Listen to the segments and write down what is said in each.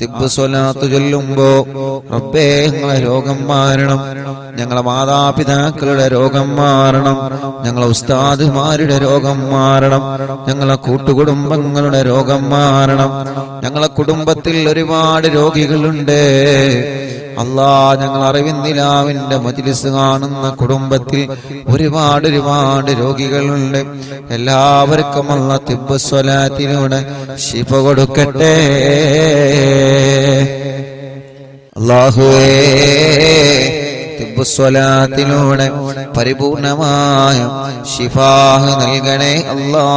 തിബ്ബ് സ്വലാത്ത് ചൊല്ലുമ്പോ റബ്ബേ ഞങ്ങളെ രോഗം മാറണം, ഞങ്ങളെ മാതാപിതാക്കളുടെ രോഗം മാറണം, ഞങ്ങളെ ഉസ്താദുമാരുടെ രോഗം മാറണം, ഞങ്ങളെ കൂട്ടുകുടുംബങ്ങളുടെ രോഗം മാറണം. ഞങ്ങളെ കുടുംബത്തിൽ ഒരുപാട് രോഗികളുണ്ട് അല്ലാ. ഞങ്ങൾ അറിവിന്ദിലാവിന്റെ മജ്‌ലിസ് കാണുന്ന കുടുംബത്തിൽ ഒരുപാട് രോഗികളുണ്ട്. എല്ലാവർക്കും അല്ലാഹ് തിബ്ബ് സ്വലാത്തിലൂടെ ശിഫ കൊടുക്കട്ടെ. അല്ലാഹുവേ തിബ്ബ് സ്വലാത്തിലൂടെ പരിപൂർണമായ ശിഫാഹ് നൽകണേ അല്ലാഹ്.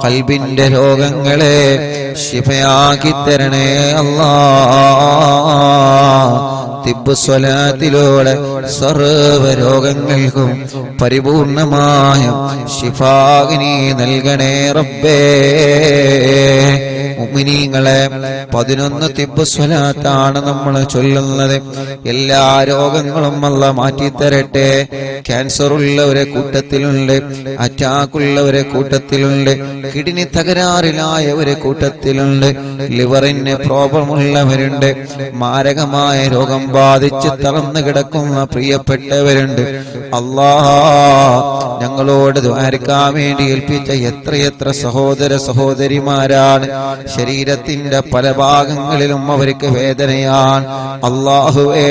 ഖൽബിന്റെ രോഗങ്ങളെ ശിഫയാക്കി തരണേ അല്ലാഹ്. തിബ്ബ് സ്വലാത്തിലൂടെ സർവ്വ രോഗങ്ങൾക്കും പരിപൂർണമായ ശിഫാഗിനി നൽകണേ റബ്ബേ. മുഅ്മിനീങ്ങളെ 11 തിബ്ബ് സ്വലാത്താണ് നമ്മൾ ചൊല്ലുന്നത്. എല്ലാ രോഗങ്ങളും അല്ലാഹ് മാറ്റിത്തരട്ടെ. ക്യാൻസർ ഉള്ളവരെ കൂട്ടത്തിലുണ്ട്, അറ്റാക്ക് ഉള്ളവരെ കൂട്ടത്തിലുണ്ട്, കിഡ്നി തകരാറിലായവരെ കൂട്ടത്തിലുണ്ട്, ലിവറിന് പ്രോബ്ലം ഉള്ളവരുണ്ട്, മാരകമായ രോഗം ബാധിച്ച് തളർന്നു കിടക്കുന്ന പ്രിയപ്പെട്ടവരുണ്ട്. അല്ലാഹ് ഞങ്ങളോട് ദുആർക്കാൻ വേണ്ടി ഏൽപ്പിച്ച എത്രയെത്ര സഹോദര സഹോദരിമാരാണ്. ശരീരത്തിന്റെ പല ഭാഗങ്ങളിലും അവർക്ക് വേദനയാണ്. അല്ലാഹുവേ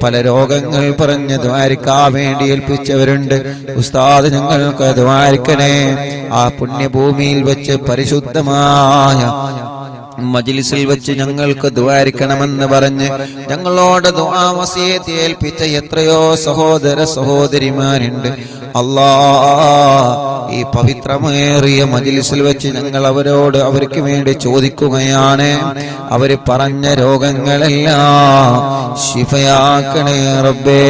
പല രോഗങ്ങൾ പറഞ്ഞ് ദുആർക്കാൻ വേണ്ടി ഏൽപ്പിച്ചവരുണ്ട്. ഉസ്താദ് ഞങ്ങൾക്ക് ദുആർക്കണേ. ആ പുണ്യഭൂമിയിൽ വെച്ച് പരിശുദ്ധമായ മജ്‌ലിസിൽ വെച്ച് ഞങ്ങൾക്ക് ദുആർക്കണമെന്ന് പറഞ്ഞ് ഞങ്ങളോട് ദുആ വസിയത്ത് ഏൽപ്പിച്ച എത്രയോ സഹോദര സഹോദരിമാരുണ്ട്. അല്ലാഹ് ഈ പവിത്രമേറിയ മജ്‌ലിസിൽ വെച്ച് ഞങ്ങൾ അവർക്ക് വേണ്ടി ചോദിക്കുകയാണ്. അവര് പറഞ്ഞ രോഗങ്ങളെല്ലാം ശിഫയാക്കണേ റബ്ബേ.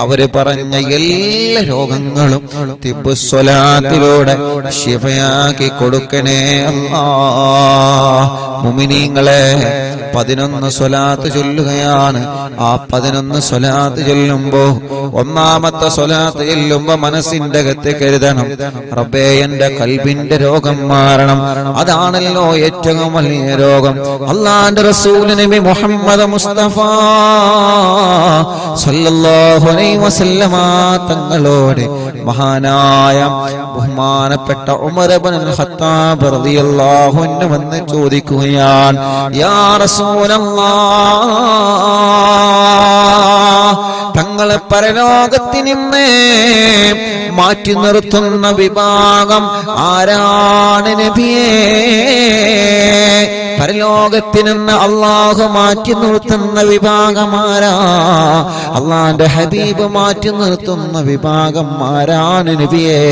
അവര് പറഞ്ഞ എല്ലാ രോഗങ്ങളും തിബ്ബ് സ്വലാത്തിലൂടെ ശിഫയാക്കി കൊടുക്കണേ അല്ലാഹ്. മുഅ്മിനീങ്ങളെ 11 സ്വലാത്ത് ചൊല്ലുകയാണ്. ആ 11 സ്വലാത്ത് ചൊല്ലുമ്പോ ഒന്നാമത്തെ സ്വലാത്ത് ചൊല്ലുമ്പോ മനസ്സിന്റെ അകത്ത് കരുതണം, റബ്ബേ എന്റെ ഖൽബിന്റെ രോഗം മാറണം. അതാണല്ലോ ഏറ്റവും വലിയ രോഗം. അല്ലാഹുവിന്റെ റസൂൽ നബി മുഹമ്മദ് മുസ്തഫ സല്ലല്ലാഹു അലൈഹി വസല്ലമ തങ്ങളോട് മഹാനായ ബഹുമാനപ്പെട്ട ഉമർ ഇബ്നുൽ ഖത്താബ് റളിയല്ലാഹു അൻഹു വന്ന് ചോദിക്കുകയാണ്, യാ റസൂലല്ലാഹ്, തങ്ങളെ പരലോകത്തിൽ നിന്ന് മാറ്റി നിർത്തുന്ന വിഭാഗം ആരാണ് നബിയേ? പരലോകത്തിൽ നിന്ന് അല്ലാഹു മാറ്റി നിർത്തുന്ന വിഭാഗമാരാ? അല്ലാഹുവിന്റെ ഹബീബ് മാറ്റി നിർത്തുന്ന വിഭാഗം ആരാണ് നബിയേ?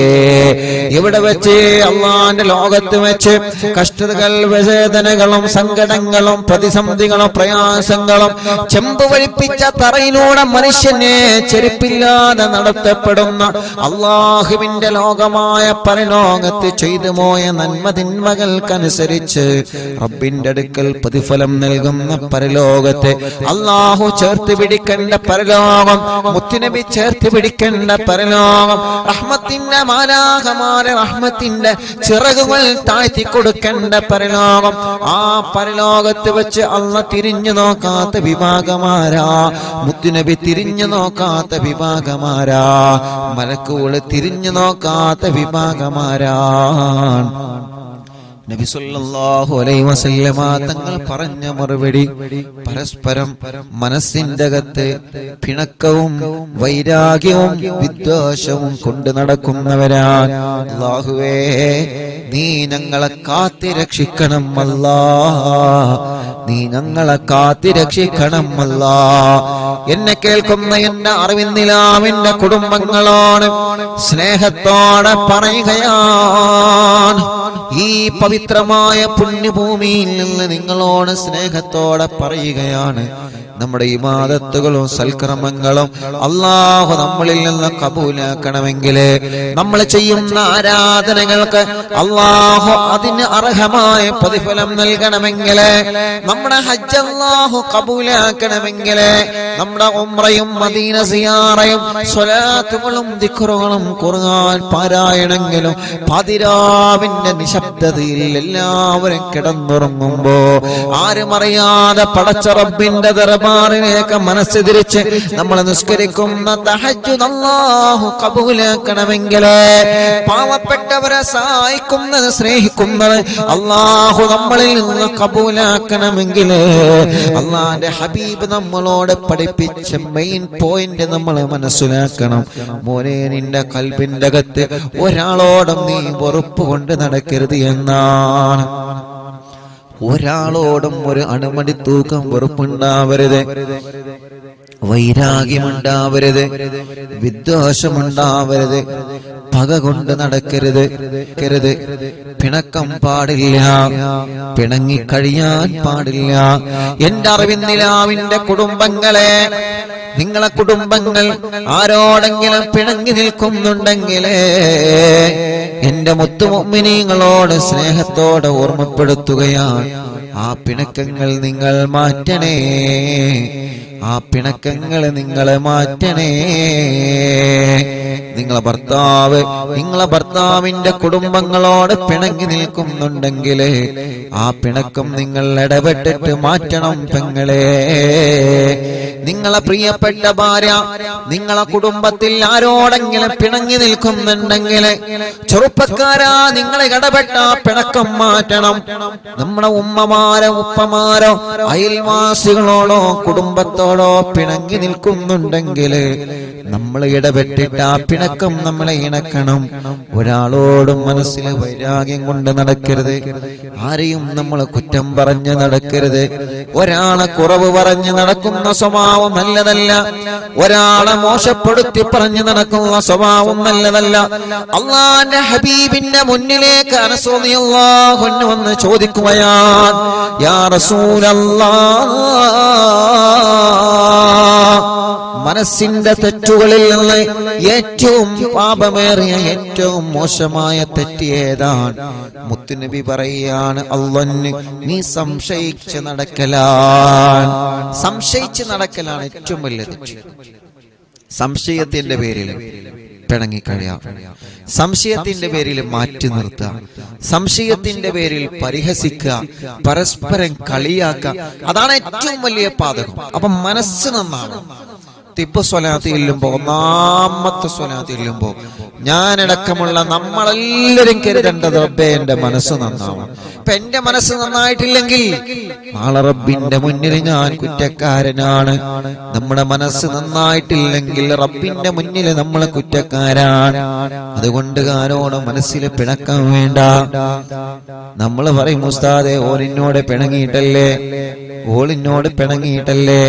ഇവിടെ വെച്ച് അല്ലാഹുവിന്റെ ലോകത്ത് വെച്ച് കഷ്ടതകൾ, വേദനകളും സങ്കടങ്ങളും പ്രതിസന്ധികളും പ്രയാസങ്ങളും ചെമ്പ് വഴിപ്പിച്ച തറയിലൂടെ മനുഷ്യനെ ചെരുപ്പില്ലാതെ നടത്തപ്പെടുന്ന അല്ലാഹുവിന്റെ ലോകമായ പരലോകത്ത് ചെയ്തു പോയ നന്മ തിന്മകൾക്കനുസരിച്ച് റബ്ബിന്റെ അടുക്കൽ പ്രതിഫലം നൽകുന്ന പരലോകത്തെ അല്ലാഹു ചേർത്ത് പിടിക്കേണ്ട പരലോകം, മുത്തുനബി ചേർത്ത് പിടിക്കേണ്ട പരലോകം, റഹ്മത്തിന്റെ മാലാഖമാരെ റഹ്മത്തിന്റെ ചിറകുകൾ താഴ്ത്തി കൊടുക്കേണ്ട പരലോകം. ആ പരലോകത്ത് വെച്ച് അല്ലാഹ് തിരിഞ്ഞു നോക്കാത്ത വിഭാഗമാരാ? മുത്തുനബി തിരിഞ്ഞു നോക്കാത്ത വിഭാഗമാരാ? മലക്കുകൾ തിരിഞ്ഞു നോക്കാത്ത വിഭാഗമാരാണ്? നബി സല്ലല്ലാഹു അലൈഹി വസല്ലമ തങ്ങൾ പറഞ്ഞ മറുപടി, പരസ്പരം മനസ്സിന്റെ അകത്ത് പിണക്കവും വൈരാഗ്യവും വിദ്വേഷവും കൊണ്ട് നടക്കുന്നവരാണ്. അല്ലാഹുവേ നീ ഞങ്ങളെ കാത്തി രക്ഷിക്കണം അല്ലാഹ്, നീ ഞങ്ങളെ കാത്തി രക്ഷിക്കണം അല്ലാഹ്. എന്നെ കേൾക്കുന്ന എന്റെ അറിവിന്ദിലാവിന്റെ കുടുംബങ്ങളോട് സ്നേഹത്തോടെ പറയുകയാണ്, ഈ പവിത്രമായ പുണ്യഭൂമിയിൽ നിന്ന് നിങ്ങളോട് സ്നേഹത്തോടെ പറയുകയാണ്, നമ്മുടെ ഇബാദത്തുകളും സൽക്കർമ്മങ്ങളും അല്ലാഹു നമ്മളിൽ നിന്ന് കബൂലാക്കണമെങ്കിൽ, നമ്മൾ ചെയ്യുന്ന ആരാധനകൾക്ക് അല്ലാഹു അതിന് അർഹമായ പ്രതിഫലം നൽകണമെങ്കിൽ, നമ്മുടെ ഹജ്ജ് അല്ലാഹു കബൂലാക്കണമെങ്കിൽ, നമ്മുടെ ഉംറയും മദീന സിയാറയും സ്വലാത്തുകളും ദിക്റുകളും ഖുർആൻ പാരായണമെങ്കിലും പതിരാവിന്റെ നിശബ്ദതയിൽ എല്ലാവരും കിടന്നുറങ്ങുമ്പോ ആരും അറിയാതെ പടച്ച റബ്ബിന്റെ ദർബാറിലേക്ക് മനസ്സ് തിരിച്ച് നമ്മൾ നിസ്കരിക്കുന്ന തഹജ്ജുദ് അല്ലാഹു കബൂലാക്കണമെങ്കിൽ പാവപ്പെട്ടവരെ സഹായിക്കുന്നത് സ്നേഹിക്കുന്നത് അല്ലാഹു നമ്മളിൽ നിന്ന് കബൂലാക്കണമെങ്കിൽ അല്ലാഹുവിന്റെ ഹബീബ് നമ്മളോട് പഠിപ്പിച്ച മെയിൻ പോയിന്റ് നമ്മൾ മനസ്സിലാക്കണം. മോനെ, നിന്റെ കൽബിന്റെ അകത്ത് ഒരാളോടും നീ വെറുപ്പ് കൊണ്ട് നടക്കരുത് എന്നാണ്. ഒരാളോടും ഒരു അണുമണി തൂക്കം വെറുപ്പുണ്ടാവരുത്, വൈരാഗ്യമുണ്ടാവരുത്, വിദ്വേഷമുണ്ടാവരുത്, പക കൊണ്ട് നടക്കരുത്, പിണക്കം പാടില്ല, പിണങ്ങിക്കഴിയാൻ പാടില്ല. എന്റെ അറിവിന്നിലാവിന്റെ കുടുംബങ്ങളെ, നിങ്ങളെ കുടുംബങ്ങൾ ആരോടെങ്കിലും പിണങ്ങി നിൽക്കുന്നുണ്ടെങ്കിലേ എന്റെ മുത്തുമുഅ്മിനീങ്ങളോട് സ്നേഹത്തോടെ ഓർമ്മപ്പെടുത്തുകയാണ്, ആ പിണക്കങ്ങൾ നിങ്ങൾ മാറ്റണേ, ആ പിണക്കങ്ങൾ നിങ്ങൾ മാറ്റണേ. നിങ്ങളെ ഭർത്താവിന്റെ കുടുംബങ്ങളോട് പിണങ്ങി നിൽക്കുന്നുണ്ടെങ്കിൽ ആ പിണക്കം നിങ്ങൾ ഇടപെട്ടിട്ട് മാറ്റണം പെങ്ങളെ. നിങ്ങളെ പ്രിയപ്പെട്ട ഭാര്യ നിങ്ങളെ കുടുംബത്തിൽ ആരോടെങ്കിലും പിണങ്ങി നിൽക്കുന്നുണ്ടെങ്കിൽ ചെറുപ്പക്കാരാ, നിങ്ങളെ ഇടപെട്ട പിണക്കം മാറ്റണം. നമ്മുടെ ഉമ്മമാരോ ഉപ്പമാരോ അയൽവാസികളോടോ കുടുംബത്തോടോ പിണങ്ങി നിൽക്കുന്നുണ്ടെങ്കിൽ നമ്മൾ ഇടപെട്ടിട്ട് ആ പിണക്കം നമ്മളെ ഇണക്കണം. ഒരാളോടും മനസ്സിൽ വൈരാഗ്യം കൊണ്ട് നടക്കരുത്, ആരെയും നമ്മൾ കുറ്റം പറഞ്ഞ് നടക്കരുത്, ഒരാളെ കുറവ് പറഞ്ഞ് നടക്കുന്ന സ്വഭാവം നല്ലതല്ല, ഒരാളെ മോശപ്പെടുത്തി പറഞ്ഞ് നടക്കുന്ന സ്വഭാവം നല്ലതല്ല. അല്ലാഹുവിന്റെ ഹബീബിന്റെ മുന്നിലേക്ക് അനസ് റളിയല്ലാഹു അൻഹു വന്ന് ചോദിക്കുകയാണ്, യാ റസൂലല്ലാഹ്, മനസ്സിന്റെ തെറ്റുകളിൽ നിന്ന് ഏറ്റവും പാപമേറിയ ഏറ്റവും മോശമായ തെറ്റ് ഏതാണ്? മുത്തുനബി പറയാണ്, അല്ലാഹുവിനെ നീ സംശയിച്ച് നടക്കലാണ്. സംശയിച്ച് നടക്കലാണ് ഏറ്റവും വലിയ തെറ്റ്. സംശയത്തിന്റെ പേരിൽ പിണങ്ങിക്കഴിയാം, സംശയത്തിന്റെ പേരിൽ മാറ്റി നിർത്തുക, സംശയത്തിന്റെ പേരിൽ പരിഹസിക്കുക, പരസ്പരം കളിയാക്കുക, അതാണ് ഏറ്റവും വലിയ പാതകം. അപ്പൊ മനസ്സ് നന്നാണ്. തിപ്പ് സ്വലാത്ത് ചെല്ലുമ്പോ, ഒന്നാമത്തെ സ്വലാത്ത് ചെല്ലുമ്പോ ഞാനടക്കമുള്ള നമ്മളെല്ലാവരും കരുതേണ്ടത്, റബ്ബേ എന്റെ മനസ്സ് നന്നാവണം. ഇപ്പൊ എന്റെ മനസ്സ് നന്നായിട്ടില്ലെങ്കിൽ നാളെ റബ്ബിന്റെ മുന്നിൽ ഞാൻ കുറ്റക്കാരനാണ്. നമ്മുടെ മനസ്സ് നന്നായിട്ടില്ലെങ്കിൽ റബ്ബിന്റെ മുന്നിൽ നമ്മൾ കുറ്റക്കാരാണ്. അതുകൊണ്ട് ആരോട് മനസ്സിൽ പിണക്കം വേണ്ട. നമ്മൾ പറയും, ഉസ്താദേ ഓളിനോട് പിണങ്ങിയിട്ടല്ലേ, ഓളിനോട് പിണങ്ങിയിട്ടല്ലേ.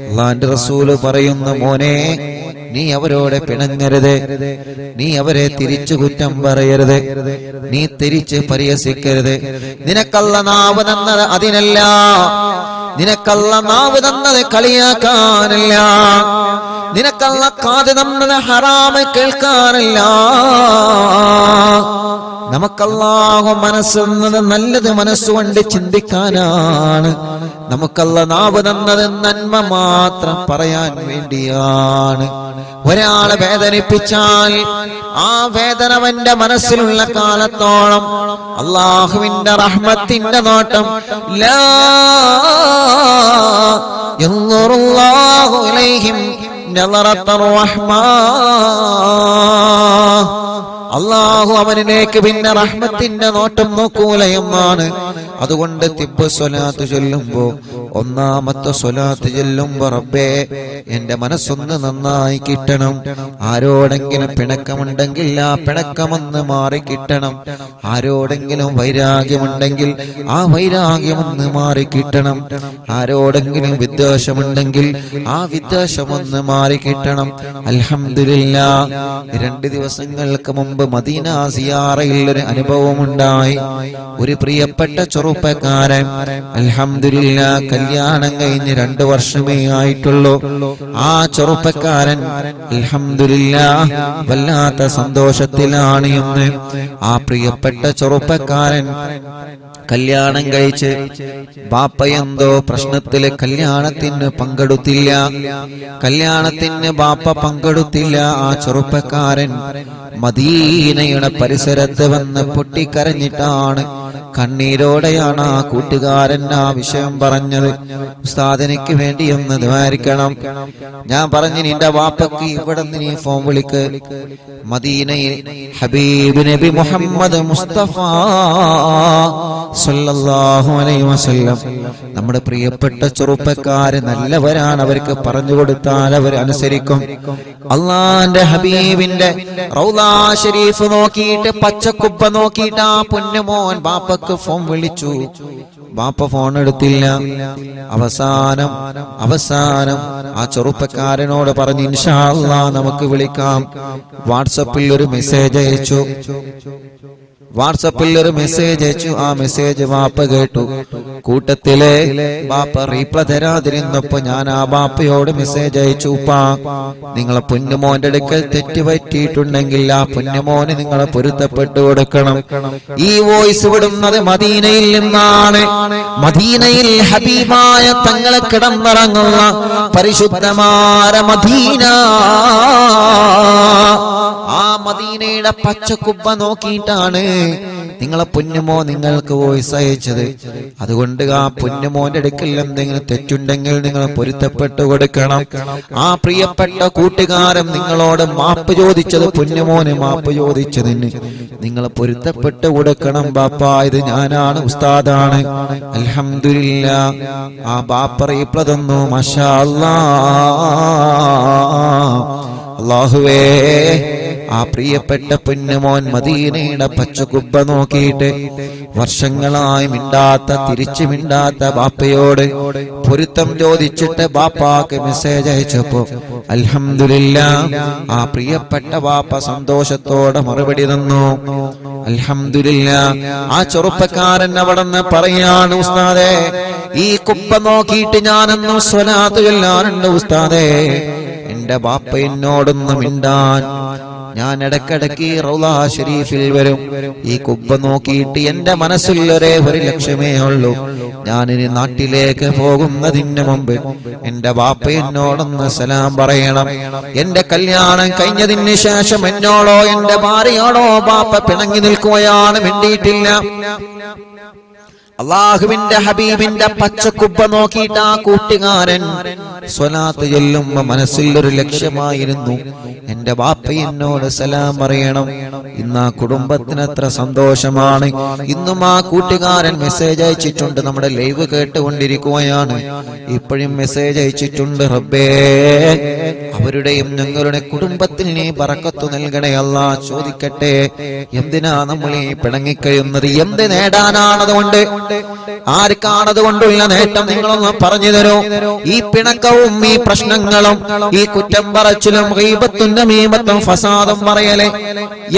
അല്ലാഹുവിന്റെ റസൂല് പറയുന്നു, മോനെ നീ അവരോട് പിണങ്ങരുത്, നീ അവരെ തിരിച്ചു കുറ്റം പറയരുത്, നീ തിരിച്ച് പരിഹസിക്കരുത്. നിനക്കല്ല നാവ് തന്നത് അതിനല്ല, നിനക്കല്ല നാവ് തന്നത് കളിയാക്കാനല്ല, നിനക്കല്ല കാത് തന്നത് ഹറാമ് കേൾക്കാനല്ല. നമുക്കല്ലാഹു മനസ്സെന്നത് നല്ലത് മനസ്സുകൊണ്ട് ചിന്തിക്കാനാണ്. നമുക്കല്ല നാവ് തന്നത് നന്മ മാത്രം പറയാൻ വേണ്ടിയാണ്. ഒരാളെ വേദനിപ്പിച്ചാൽ ആ വേദന അവന്റെ മനസ്സിലുള്ള കാലത്തോളം അല്ലാഹുവിന്റെ റഹ്മത്തിന്റെ നോട്ടം ലാ യൻദുറുല്ലാഹു ഇലൈഹിം നളറത്തുർ റഹ്മാ, അല്ലാഹു അവനിലേക്ക് പിന്നെ റഹ്മത്തിന്റെ നോട്ടം നോക്കൂല എന്നാണ്. അതുകൊണ്ട് തിബ്ബ് സ്വലാത്ത് ചൊല്ലുമ്പോ, ഒന്നാമത്തെ സ്വലാത്ത് ചൊല്ലുമ്പോ, റബ്ബേ എന്റെ മനസ്സൊന്ന് നന്നായി കിട്ടണം. ആരോടെങ്കിലും പിണക്കമുണ്ടെങ്കിൽ ആ പിണക്കമൊന്ന് മാറി കിട്ടണം. ആരോടെങ്കിലും വൈരാഗ്യമുണ്ടെങ്കിൽ ആ വൈരാഗ്യമൊന്ന് മാറി കിട്ടണം. ആരോടെങ്കിലും വിദ്വേഷമുണ്ടെങ്കിൽ ആ വിദ്വേഷമൊന്ന് മാറി കിട്ടണം. അൽഹംദുലില്ലാഹ്, 2 ദിവസങ്ങൾക്ക് മുമ്പ് മദീന സിയാറയിൽ ഒരു അനുഭവമുണ്ടായി. ഒരു പ്രിയപ്പെട്ട ചെറുപ്പക്കാരൻ അൽഹംദുലില്ലാ കല്യാണം കഴിഞ്ഞ് 2 വർഷമേ ആയിട്ടുള്ളൂ. ആ ചെറുപ്പക്കാരൻ അൽഹംദുലില്ലാ വല്ലാത്ത സന്തോഷത്തിലാണ് എന്ന്. ആ പ്രിയപ്പെട്ട ചെറുപ്പക്കാരൻ കല്യാണം കഴിച്ച് ബാപ്പ എന്തോ പ്രശ്നത്തില് കല്യാണത്തിന് പങ്കെടുത്തില്ല. കല്യാണത്തിന് ബാപ്പ പങ്കെടുത്തില്ല. ആ ചെറുപ്പക്കാരൻ മദീനയുടെ പരിസരത്ത് വന്ന് പൊട്ടിക്കരഞ്ഞിട്ടാണ്, കണ്ണീരോടെയാണ് ആ കൂട്ടുകാരൻ ആ വിഷയം പറഞ്ഞത്. ഉസ്താദ് എനിക്ക് വേണ്ടി ഒന്ന് ദ്വാരിക്കണം. ഞാൻ പറഞ്ഞു, നിന്റെ വാപ്പക്ക് ഇവിടെ നീ ഫോൺ വിളിക്ക്. മദീനയിൽ ഹബീബ് നബി മുഹമ്മദ് മുസ്തഫ സല്ലല്ലാഹു അലൈഹി വസല്ലം, നമ്മുടെ പ്രിയപ്പെട്ട ചെറുപ്പക്കാര് നല്ലവരാണ്, അവർക്ക് പറഞ്ഞു കൊടുത്താൽ അവർ അനുസരിക്കും. അള്ളാന്റെ ഹബീബിന്റെ റൗള ശരീഫ് നോക്കിയിട്ട്, പച്ചക്കുബ്ബ നോക്കിയിട്ട് ആ പൊന്നുമോൻ ബാപ്പക്ക് ഫോൺ വിളിച്ചു. ബാപ്പ ഫോൺ എടുത്തില്ല. അവസാനം ആ ചെറുപ്പക്കാരനോട് പറഞ്ഞു, ഇൻഷാ അല്ലാഹ് നമുക്ക് വിളിക്കാം. വാട്സപ്പിൽ ഒരു മെസ്സേജ് അയച്ചു. ആ മെസ്സേജ് ബാപ്പ കേട്ടു. കൂട്ടത്തിലെ ബാപ്പ റീപ്ലൈ തരാതിരുന്നപ്പോ ഞാൻ ആ ബാപ്പയോട് മെസ്സേജ് അയച്ചു, ഉപ്പാ നിങ്ങളെ പൊന്നുമോന്റെ അടുക്കൽ തെറ്റ് പറ്റിയിട്ടുണ്ടെങ്കിൽ ആ പൊന്നുമോന് നിങ്ങളെ പൊരുത്തപ്പെട്ടു കൊടുക്കണം. ഈ വോയിസ് വിടുന്നത് മദീനയിൽ നിന്നാണ്. മദീനയിൽ ഹബീബായ തങ്ങളെ കിടന്നിറങ്ങുന്ന പരിശുദ്ധമായ മദീന. ആ മദീനയുടെ പച്ചക്കുബ്ബ നോക്കിയിട്ടാണ് നിങ്ങളെ പൊന്നുമോ നിങ്ങൾക്ക് വോയിസ് അയച്ചത്. അതുകൊണ്ട് ആ പൊന്നുമോന്റെ അടുക്കൽ എന്തെങ്കിലും തെറ്റുണ്ടെങ്കിൽ നിങ്ങൾ പൊരുത്തപ്പെട്ടു കൊടുക്കണം. ആ പ്രിയപ്പെട്ട കൂട്ടുകാരൻ നിങ്ങളോട് മാപ്പ് ചോദിച്ചത്, പൊന്നുമോന് മാപ്പ് ചോദിച്ചതിന് നിങ്ങൾ പൊരുത്തപ്പെട്ടു കൊടുക്കണം. ബാപ്പ ഇത് ഞാനാണ്, ഉസ്താദാണ്. അൽഹംദുലില്ലാ ആ ബാപ്പ റീപ്ലൈ തന്നു. മാഷാ അല്ലാഹുവേ, ആ പ്രിയപ്പെട്ട പൊന്നുമോൻ മദീനയുടെ പച്ചക്കുബ്ബ നോക്കിയിട്ട് വർഷങ്ങളായി തിരിച്ചു മിണ്ടാത്ത ബാപ്പയോട് പൊരുത്തം ചോദിച്ചിട്ട് ബാപ്പാക്ക് മെസ്സേജ് അയച്ചപ്പോ അൽഹംദുലില്ലാ ആ പ്രിയപ്പെട്ട ബാപ്പ സന്തോഷത്തോടെ മറുപടി തന്നു. അൽഹംദുലില്ലാ. ആ ചെറുപ്പക്കാരൻ അവിടെന്ന് പറയാണ്, ഉസ്താദേ ഈ കുബ്ബ നോക്കിയിട്ട് ഞാനൊന്നും സ്വലാത്ത് ചൊല്ലാറുണ്ട് ഉസ്താദേ. എന്റെ ബാപ്പ എന്നോടൊന്നും മിണ്ടാൻ ഞാൻ ഇടക്കിടക്ക് റൗള ശരീഫിൽ വരും. ഈ കുബ്ബ നോക്കിയിട്ട് എന്റെ മനസ്സിൽ ഒരു ലക്ഷ്യമേ ഉള്ളൂ, ഞാനിനി നാട്ടിലേക്ക് പോകുന്നതിന് മുമ്പ് എന്റെ ബാപ്പ എന്നോടൊന്ന് സലാം പറയണം. എന്റെ കല്യാണം കഴിഞ്ഞതിന് ശേഷം എന്നോടോ എന്റെ ഭാര്യയോടോ ബാപ്പ പിണങ്ങി നിൽക്കുകയാണ്, മിണ്ടിയിട്ടില്ല. അള്ളാഹുവിന്റെ ഹബീബിന്റെ പച്ചക്കുബ്ബ നോക്കിയിട്ട് ആ കൂട്ടുകാരൻ സ്വലാത്ത് ചൊല്ലുമ്പോ മനസ്സിൽ ഒരു ലക്ഷ്യമായിരുന്നു, എന്റെ ബാപ്പ എന്നോട് സലാം പറയണം. ഇന്ന് ആ കുടുംബത്തിന് എത്ര സന്തോഷമാണ്. ഇന്നും ആ കൂട്ടുകാരൻ മെസ്സേജ് അയച്ചിട്ടുണ്ട്. നമ്മുടെ ലൈവ് കേട്ടുകൊണ്ടിരിക്കുകയാണ്, ഇപ്പോഴും മെസ്സേജ് അയച്ചിട്ടുണ്ട്. റബ്ബേ അവരുടെയും ഞങ്ങളുടെ കുടുംബത്തിൽ നീ ബറക്കത്ത് നൽകണേ അല്ലാ. ചോദിക്കട്ടെ, എന്തിനാ നമ്മൾ ഈ പിണങ്ങിക്കഴിയുന്നത്? എന്ത് നേടാനാണതുകൊണ്ട്? ആർക്കാണതുകൊണ്ടുള്ള നേട്ടം? നിങ്ങളൊന്ന് പറഞ്ഞു തരൂ. ഈ പിണക്കവും ഈ പ്രശ്നങ്ങളും ഈ കുറ്റം പറച്ചിലും ഗീബത്തും നമീമത്തും ഫസാദും പറയലേ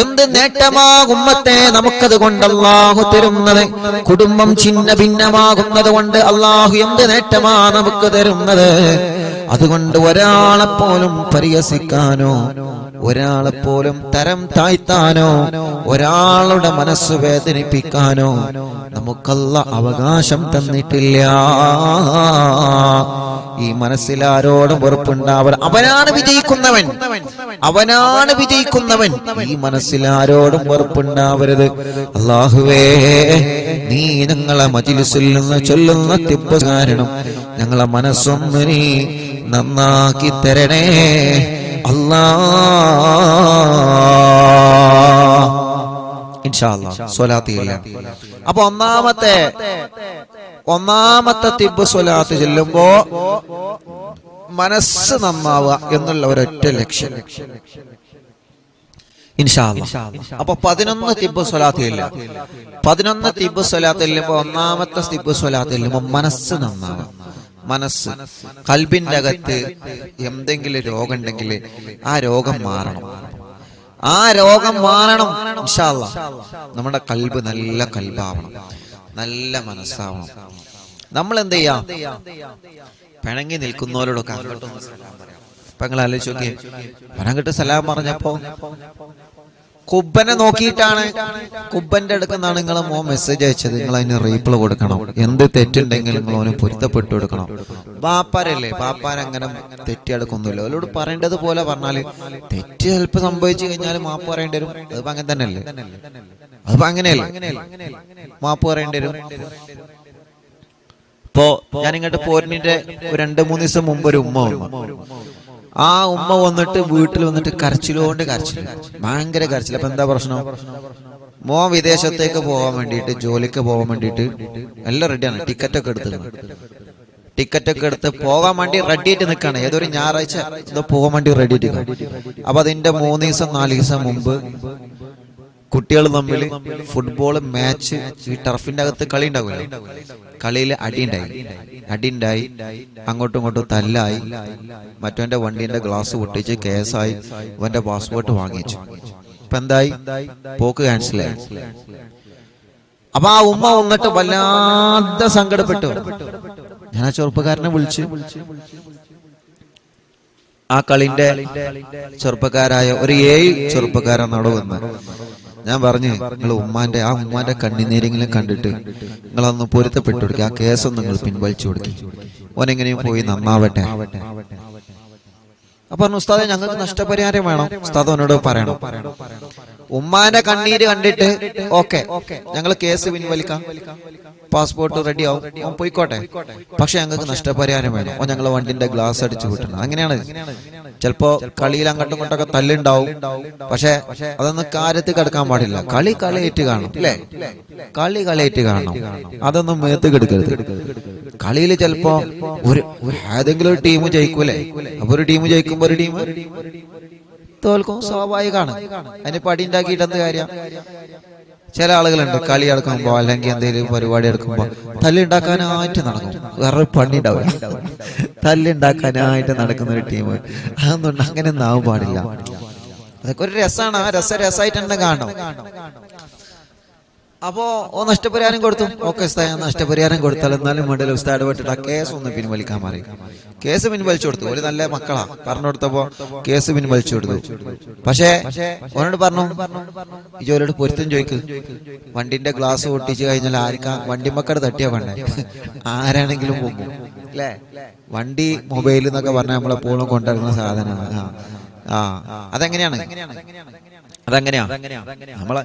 എന്ത് നേട്ടമാകുമ്പത്തെ നമുക്കത് കൊണ്ട് അല്ലാഹു തരുന്നത്? കുടുംബം ഛിന്ന ഭിന്നമാകുന്നത് കൊണ്ട് അല്ലാഹു എന്ത് നേട്ടമാ നമുക്ക് തരുന്നത്? അതുകൊണ്ട് ഒരാളെപ്പോലും പരിഹസിക്കാനോ ഒരാളെപ്പോലും തരം താഴ്ത്താനോ ഒരാളുടെ മനസ്സ് വേദനിപ്പിക്കാനോ നമുക്കല്ല അവകാശം തന്നിട്ടില്ല. ഈ മനസ്സിൽ ആരോടും വെറുപ്പുണ്ടാവണം. അവനാണ് വിജയിക്കുന്നവൻ. ഈ മനസ്സിൽ ആരോടും വെറുപ്പുണ്ടാവരുത്. അല്ലാഹുവേ, നീ ഞങ്ങളെ മജ്‌ലിസിൽ നിന്ന് ചൊല്ലുന്ന തിബ്ബ് കാരണം ഞങ്ങളെ മനസ്സൊന്ന് നീ നന്നാക്കി തരണേ അല്ലാഹ്. ഇൻഷാ അല്ലാഹ് സ്വലാത്ത് ചൊല്ലാം. അപ്പൊ ഒന്നാമത്തെ തിബ്ബ് സ്വലാത്ത് ചൊല്ലുമ്പോ മനസ്സ് നന്നാവുക എന്നുള്ള ഒരൊറ്റ ലക്ഷ്യം. ഇൻഷാ അല്ലാഹ്. അപ്പൊ 11 തിബ്ബ് സ്വലാത്ത് ഇല്ല. 11 തിബ്ബ് സ്വലാത്ത് ചെല്ലുമ്പോ ഒന്നാമത്തെ തിബ്ബ് സ്വലാത്ത് ചെല്ലുമ്പോ മനസ്സ് നന്നാവുക. മനസ്സ്, കൽബിന്റെ അകത്ത് എന്തെങ്കിലും രോഗം ഉണ്ടെങ്കിൽ ആ രോഗം മാറണം. ഇൻഷാ അല്ലാഹ്. നമ്മുടെ കൽബ് നല്ല കൽബാവണം. നല്ല മനസ്സാവണം. നമ്മൾ എന്ത് ചെയ്യാം? പിണങ്ങി നിൽക്കുന്നവരോടൊക്കെ അങ്ങോട്ടൊന്ന് സലാം പറയാം. ഇപ്പൊ നിങ്ങൾ ആലോചിച്ച് നോക്കിയേ, അങ്ങോട്ട് സലാം പറഞ്ഞപ്പോ കുബ്ബനെ നോക്കിയിട്ടാണ്, കുബ്ബന്റെ അടുക്കുന്നാണ് നിങ്ങളെ മോൻ മെസ്സേജ് അയച്ചത്. നിങ്ങൾ അതിന് റീപ്ലൈ കൊടുക്കണം. എന്ത് തെറ്റുണ്ടെങ്കിൽ നിങ്ങൾ അവന് പൊരുത്തപ്പെട്ടു കൊടുക്കണം. ബാപ്പാരല്ലേ, ബാപ്പാരങ്ങനെ തെറ്റിയെടുക്കൊന്നുമില്ല. അവരോട് പറയേണ്ടത് പോലെ പറഞ്ഞാല് തെറ്റ് ചിലപ്പോൾ സംഭവിച്ചു കഴിഞ്ഞാൽ മാപ്പ് പറയേണ്ടി വരും. അതിപ്പോ അങ്ങനെ തന്നെയല്ലേ, അതിപ്പോ അങ്ങനെയല്ലേ, മാപ്പ് പറയേണ്ടി വരും. ഇപ്പോ ഞാൻ ഇങ്ങോട്ട് പോരിന്റെ 2-3 ദിവസം മുമ്പ് ഒരു ഉമ്മ വന്നു. ആ ഉമ്മ വന്നിട്ട് വീട്ടിൽ വന്നിട്ട് കരച്ചിലോണ്ട് കരച്ചിൽ, ഭയങ്കര കരച്ചിൽ. അപ്പൊ എന്താ പ്രശ്നം? മോൻ വിദേശത്തേക്ക് പോകാൻ വേണ്ടിയിട്ട്, ജോലിക്ക് പോകാൻ വേണ്ടിയിട്ട് എല്ലാം റെഡിയാണ്. ടിക്കറ്റൊക്കെ എടുത്ത് പോകാൻ വേണ്ടി റെഡി ആയിട്ട് നിൽക്കാണ്. ഏതൊരു ഞായറാഴ്ച ഇത് പോകാൻ വേണ്ടി റെഡി ആയിട്ട്. അപ്പൊ അതിന്റെ 3 ദിവസം 4 ദിവസം മുമ്പ് കുട്ടികൾ തമ്മിൽ ഫുട്ബോൾ മാച്ച്, ഈ ടർഫിന്റെ അകത്ത് കളി ഉണ്ടാവില്ല, കളിയിൽ അടിയുണ്ടായി, അങ്ങോട്ടും ഇങ്ങോട്ടും തല്ലായി. മറ്റവന്റെ വണ്ടീന്റെ ഗ്ലാസ് പൊട്ടിച്ച് കേസായി. അവന്റെ പാസ്പോർട്ട് വാങ്ങിച്ചു. ഇപ്പൊ എന്തായി? പോക്ക് ക്യാൻസലായി. അപ്പൊ ആ ഉമ്മ വന്നിട്ട് വല്ലാതെ സങ്കടപ്പെട്ടു. ഞാൻ ആ ചെറുപ്പക്കാരനെ വിളിച്ചു. ആ കളിന്റെ ചെറുപ്പക്കാരായ ഒരു 7 ചെറുപ്പക്കാരൻ നടവന്ന്. ഞാൻ പറഞ്ഞു, നിങ്ങൾ ഉമ്മാന്റെ കണ്ണിനീരെങ്കിലും കണ്ടിട്ട് നിങ്ങളൊന്ന് പൊരുത്തപ്പെട്ടു കൊടുക്കുക. ആ കേസൊന്നും നിങ്ങൾ പിൻവലിച്ചു കൊടുക്കുക. ഓനെങ്ങനെയും പോയി നന്നാവട്ടെ. അപ്പൊ പറഞ്ഞു, ഉസ്താദെ ഞങ്ങൾക്ക് നഷ്ടപരിഹാരം വേണം. ഉസ്താദ് അവനോട് പറയണം, ഉമ്മാന്റെ കണ്ണീര് കണ്ടിട്ട് ഓക്കെ ഞങ്ങൾ കേസ് പിൻവലിക്കാം, പാസ്പോർട്ട് റെഡി ആവും, ഓൻ പോയിക്കോട്ടെ, പക്ഷെ ഞങ്ങൾക്ക് നഷ്ടപരിഹാരം വേണം. ഓ ഞങ്ങളെ വണ്ടിന്റെ ഗ്ലാസ് അടിച്ചു കിട്ടണം. അങ്ങനെയാണ്. ചിലപ്പോ കളിയിൽ അങ്ങോട്ടും ഇങ്ങോട്ടൊക്കെ തല്ലുണ്ടാവും, പക്ഷെ അതൊന്നും കാര്യത്തിൽ കിടക്കാൻ പാടില്ല. കളിയായിട്ട് കാണും, അല്ലേ? കളിയായിട്ട് കാണണം. അതൊന്നും മേത്ത് കെടുക്കരുത്. കളിയിൽ ചിലപ്പോ ഏതെങ്കിലും ഒരു ടീം ജയിക്കൂലേ? അപ്പൊ ഒരു ടീം ജയിക്കുമ്പോ ഒരു ടീം തോൽക്കും, സ്വാഭാവികമാണ്. അതിന് പടി ഉണ്ടാക്കിയിട്ട് എന്ത് കാര്യം? ചില ആളുകളുണ്ട് കളി എടുക്കുമ്പോ അല്ലെങ്കിൽ എന്തെങ്കിലും പരിപാടി എടുക്കുമ്പോ തല്ലുണ്ടാക്കാനായിട്ട് നടക്കും. വേറെ പണി ഉണ്ടാവില്ല, തല്ലുണ്ടാക്കാനായിട്ട് നടക്കുന്ന ഒരു ടീം. അതൊന്നും അങ്ങനെ ഒന്നും ആവാൻ പാടില്ല. അതൊക്കെ ഒരു രസമാണ്. ആ രസമായിട്ട് തന്നെ കാണണം. അപ്പോ നഷ്ടപരിഹാരം കൊടുത്തു. ഓക്കെ ഉസ്താദ്, നഷ്ടപരിഹാരം കൊടുത്താൽ എന്നാലും വേണ്ടല്ലോ ഉസ്താദ് ഇടപെട്ടിട്ട് ആ കേസ് ഒന്ന് പിൻവലിക്കാൻ പറയും. കേസ് പിൻവലിച്ചു കൊടുത്തു. ഒരു നല്ല മക്കളാ, പറഞ്ഞു കൊടുത്തപ്പോ കേസ് പിൻവലിച്ചു കൊടുത്തു. പക്ഷേ ഓനോട് പറഞ്ഞു, ഈ ജോലിയോട് പൊരുത്തം ചോദിക്ക്. വണ്ടിന്റെ ഗ്ലാസ് പൊട്ടിച്ചു കഴിഞ്ഞാൽ ആർക്കാ വണ്ടി മക്കടെ തട്ടിയാ വേണ്ടേ? ആരാണെങ്കിലും പോകും, അല്ലേ? വണ്ടി മൊബൈൽ എന്നൊക്കെ പറഞ്ഞാൽ നമ്മളെപ്പോഴും കൊണ്ടുവരുന്ന സാധനമാണ്. അതെങ്ങനെയാ നമ്മളെ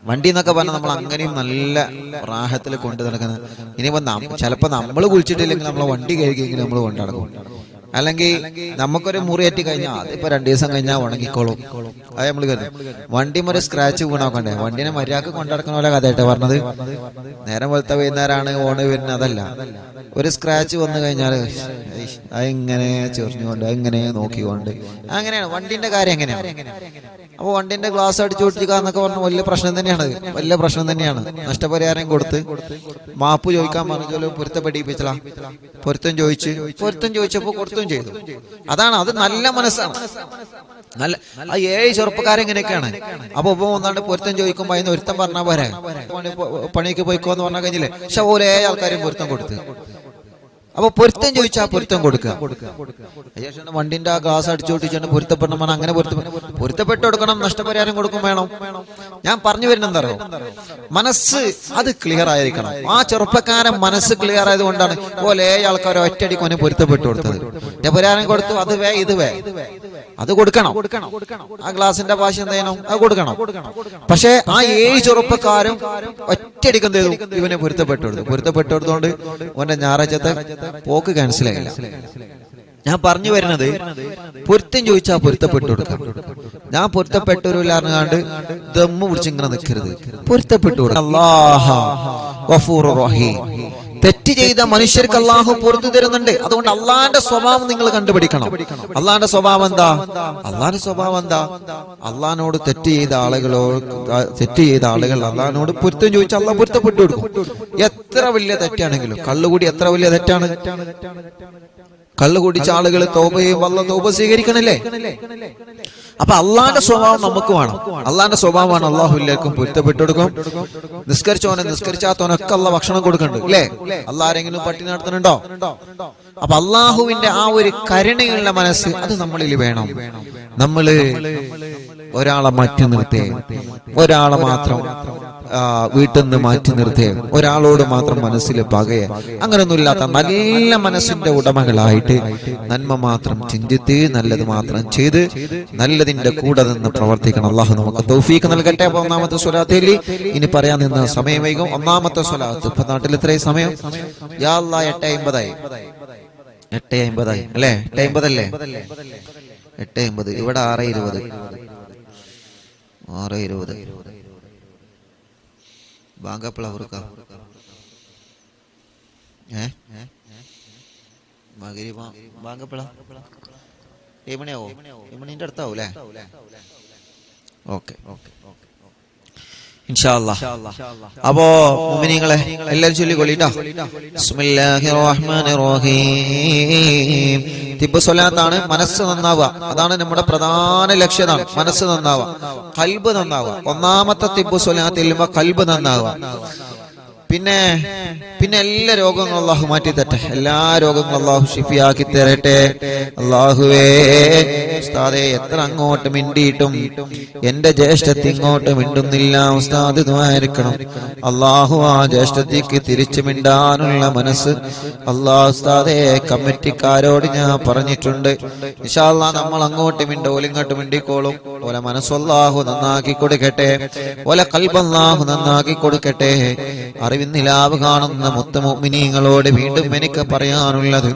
വണ്ടി എന്നൊക്കെ പറഞ്ഞാൽ നമ്മൾ അങ്ങനെയും നല്ല റാഹത്തിൽ കൊണ്ടു നടക്കുന്നത്. ഇനിയിപ്പോ ചിലപ്പോ നമ്മൾ കുളിച്ചിട്ടില്ലെങ്കിൽ നമ്മളെ വണ്ടി കഴുകിയെങ്കിലും നമ്മൾ കൊണ്ടു നടക്കും. അല്ലെങ്കിൽ നമുക്കൊരു മുറിയേറ്റി കഴിഞ്ഞാൽ അതിപ്പോ 2 ദിവസം കഴിഞ്ഞാൽ ഉണങ്ങിക്കോളും. അത് നമ്മൾ കരുതും. വണ്ടി ഒരു സ്ക്രാച്ച് വീണോക്കണ്ടേ? വണ്ടിനെ മര്യാദക്ക് കൊണ്ടുനടക്കുന്ന പോലെ കഥയായിട്ട് പറഞ്ഞത്. നേരം വെളുത്ത വൈകുന്നേരമാണ് ഓണ് വരുന്നത്. അതല്ല, ഒരു സ്ക്രാച്ച് വന്നു കഴിഞ്ഞാൽ അതെങ്ങനെ ചെറിഞ്ഞുകൊണ്ട് അതെങ്ങനെ നോക്കിക്കൊണ്ട് അങ്ങനെയാണ് വണ്ടിന്റെ കാര്യം. എങ്ങനെയാണ്? അപ്പൊ വണ്ടിന്റെ ഗ്ലാസ് അടിച്ചു പൊട്ടിക്കുക എന്നൊക്കെ പറഞ്ഞ വലിയ പ്രശ്നം തന്നെയാണ്. നഷ്ടപരിഹാരം കൊടുത്ത് മാപ്പ് ചോദിക്കാൻ പറഞ്ഞു. പൊരുത്തപ്പെടിപ്പിച്ചലാ. പൊരുത്തം ചോദിച്ചപ്പോ കൊടുത്തും ചെയ്തു. അതാണ്, അത് നല്ല മനസ്സാണ്. നല്ല ആ 7 ചെറുപ്പക്കാരെങ്ങനെയൊക്കെയാണ്. അപ്പൊ ഒന്നാണ്ട് പൊരുത്തം ചോദിക്കുമ്പോ അതിന് ഒരുത്തം പറഞ്ഞാൽ പോരെ, പണിക്ക് പോയിക്കോന്ന് പറഞ്ഞാൽ കഴിഞ്ഞില്ലേ? പക്ഷെ ഓരോ ആൾക്കാരും പൊരുത്തം കൊടുത്ത്. അപ്പൊ പൊരുത്തം ചോദിച്ചാൽ പൊരുത്തം കൊടുക്കുക. വണ്ടിന്റെ ആ ഗ്ലാസ് അടിച്ചു പൊട്ടിച്ചാണ്ട് പൊരുത്തപ്പെടണം. അങ്ങനെ പൊരുത്തപ്പെട്ടു കൊടുക്കണം. നഷ്ടപരിഹാരം കൊടുക്കും വേണം. ഞാൻ പറഞ്ഞു വരുന്നത് എന്താ അറിയോ? മനസ്സ് അത് ക്ലിയർ ആയിരിക്കണം. ആ ചെറുപ്പക്കാരൻ മനസ്സ് ക്ലിയർ ആയത് കൊണ്ടാണ് പോലെ ആൾക്കാർ ഒറ്റയടിക്ക് പൊരുത്തപ്പെട്ടു കൊടുത്തത്. നഷ്ടപരിഹാരം കൊടുത്തു, ഇത് അത് കൊടുക്കണം. ആ ഗ്ലാസിന്റെ ഭാഷ എന്ത് ചെയ്യണം? അത് കൊടുക്കണം. പക്ഷെ ആ 7 ചെറുപ്പക്കാരും ഒറ്റയടിക്ക് എന്ത് ചെയ്തു? ഇവനെ പൊരുത്തപ്പെട്ടെടുത്തോണ്ട് ഓന്റെ ഞായറാഴ്ചത്തെ പോക്ക് ക്യാൻസലായില്ല. ഞാൻ പറഞ്ഞു വരുന്നത്, പൊരുത്തം ചോദിച്ചാൽ പൊരുത്തപ്പെട്ടു കൊടുക്കാം. ഞാൻ പൊരുത്തപ്പെട്ടവരില്ലാണ്ട് ദമ്മ് പിടിച്ച് ഇങ്ങനെ നിൽക്കരുത്. പൊരുത്തപ്പെട്ടു കൊടുക്കാം. അല്ലാഹു ഗഫൂറുർ റഹീം. തെറ്റ് ചെയ്ത മനുഷ്യർക്ക് അള്ളാഹു പുറത്തു തരുന്നുണ്ട്. അതുകൊണ്ട് അള്ളാന്റെ സ്വഭാവം നിങ്ങൾ കണ്ടുപിടിക്കണം. അള്ളാന്റെ സ്വഭാവം എന്താ? അള്ളാഹിനോട് തെറ്റ് ചെയ്ത ആളുകൾ അള്ളാഹിനോട് പൊരുത്തം ചോദിച്ചാൽ അള്ളാഹ് പൊരുത്തപ്പെട്ടു കൊടുക്കും. എത്ര വലിയ തെറ്റാണെങ്കിലും. കള്ളുകൂടി എത്ര വലിയ തെറ്റാണ്? കള്ളു കുടിച്ച ആളുകൾ തൗബയും അല്ലാഹു തൗബ സ്വീകരിക്കണല്ലേ? അപ്പൊ അള്ളാന്റെ സ്വഭാവം നമുക്ക് വേണം. അള്ളാന്റെ സ്വഭാവമാണ് അള്ളാഹു എല്ലാവർക്കും പൊരുത്തപ്പെട്ടു കൊടുക്കും. നിസ്കരിച്ചോനെ നിസ്കരിച്ചാത്തോനൊക്കെ അള്ളാഹ് ഭക്ഷണം കൊടുക്കുന്നുണ്ട് അല്ലേ? അള്ളാഹ് ആരെങ്കിലും പട്ടിണി നടത്തുന്നുണ്ടോ? അപ്പൊ അള്ളാഹുവിന്റെ ആ ഒരു കരുണയുള്ള മനസ്സ് അത് നമ്മളിൽ വേണം. നമ്മള് ഒരാളെ മാറ്റി നിർത്തേ, ഒരാളെ മാത്രം വീട്ടിൽ നിന്ന് മാറ്റി നിർത്തേ, ഒരാളോട് മാത്രം മനസ്സിൽ പകയെ, അങ്ങനൊന്നും ഇല്ലാത്ത നല്ല മനസ്സിന്റെ ഉടമകളായിട്ട് നന്മ മാത്രം ചിന്തിത്ത് നല്ലത് മാത്രം ചെയ്ത് നല്ലതിന്റെ കൂടെ നിന്ന് പ്രവർത്തിക്കണം. അള്ളാഹു നമുക്ക് തൗഫീഖ് നൽകട്ടെ. അപ്പൊ ഒന്നാമത്തെ സ്വലാത്തിൽ ഇനി പറയാൻ നിന്ന് സമയം വൈകും. ഒന്നാമത്തെ സ്വലാത്ത് ഇപ്പൊ നാട്ടിൽ എത്രയും സമയം? യാ അല്ലാഹ് 8:50 8:50 അല്ലേ? 8:50 അല്ലേ? 8:50. ഇവിടെ 6:20 ബാങ്കപ്പളവർക്ക ബാങ്കപ്പള 7 മണിയാവോ? 7 മണിന്റെ അടുത്താവും അല്ലേ? ഓക്കെ ഇൻഷാ അല്ലാഹ്. അപ്പോ മുഅ്മിനീങ്ങളെ എല്ലാവരും ചൊല്ലിക്കൊള്ളിട്ടോ. ബിസ്മില്ലാഹിർ റഹ്മാനിർ റഹീം. തിബ് സ്വലാത്താണ് മനസ്സ് നന്നാവുക. അതാണ് നമ്മുടെ പ്രധാന ലക്ഷ്യമാണ്. മനസ്സ് നന്നാവുക, ഖൽബ് നന്നാവുക. ഒന്നാമത്തെ തിബ് സ്വലാത്തിൽ ഖൽബ് നന്നാവുക. പിന്നെ എല്ലാ രോഗങ്ങളും അള്ളാഹു മാറ്റി തരട്ടെ. എല്ലാ രോഗങ്ങളും അള്ളാഹു ഷിഫിയാക്കി തരട്ടെ. അള്ളാഹുവേ ഉസ്താദേ എത്ര അങ്ങോട്ട് മിണ്ടിയിട്ടും എന്റെ ജ്യേഷ്ഠത്തി ഇങ്ങോട്ട് മിണ്ടുന്നില്ല. ഉസ്താദ് ദുആയിരിക്കണം. അള്ളാഹു ആ ജ്യേഷ്ഠത്തിക്ക് തിരിച്ചു മിണ്ടാനുള്ള മനസ്സ് അള്ളാഹു ഉസ്താദേ കമ്മിറ്റിക്കാരോട് ഞാൻ പറഞ്ഞിട്ടുണ്ട്. ഇൻഷാ അല്ലാഹ് നമ്മൾ അങ്ങോട്ട് മിണ്ടോലും ഇങ്ങോട്ട് മിണ്ടിക്കോളും. ഓല മനസ്സ് അള്ളാഹു നന്നാക്കി കൊടുക്കട്ടെ. ഓല ഖൽബ് അള്ളാഹു നന്നാക്കി കൊടുക്കട്ടെ. നിലാവ് കാണുന്ന മുത്ത മുഅ്മിനീങ്ങളോട് വീണ്ടും എനിക്ക് പറയാനുള്ളത്,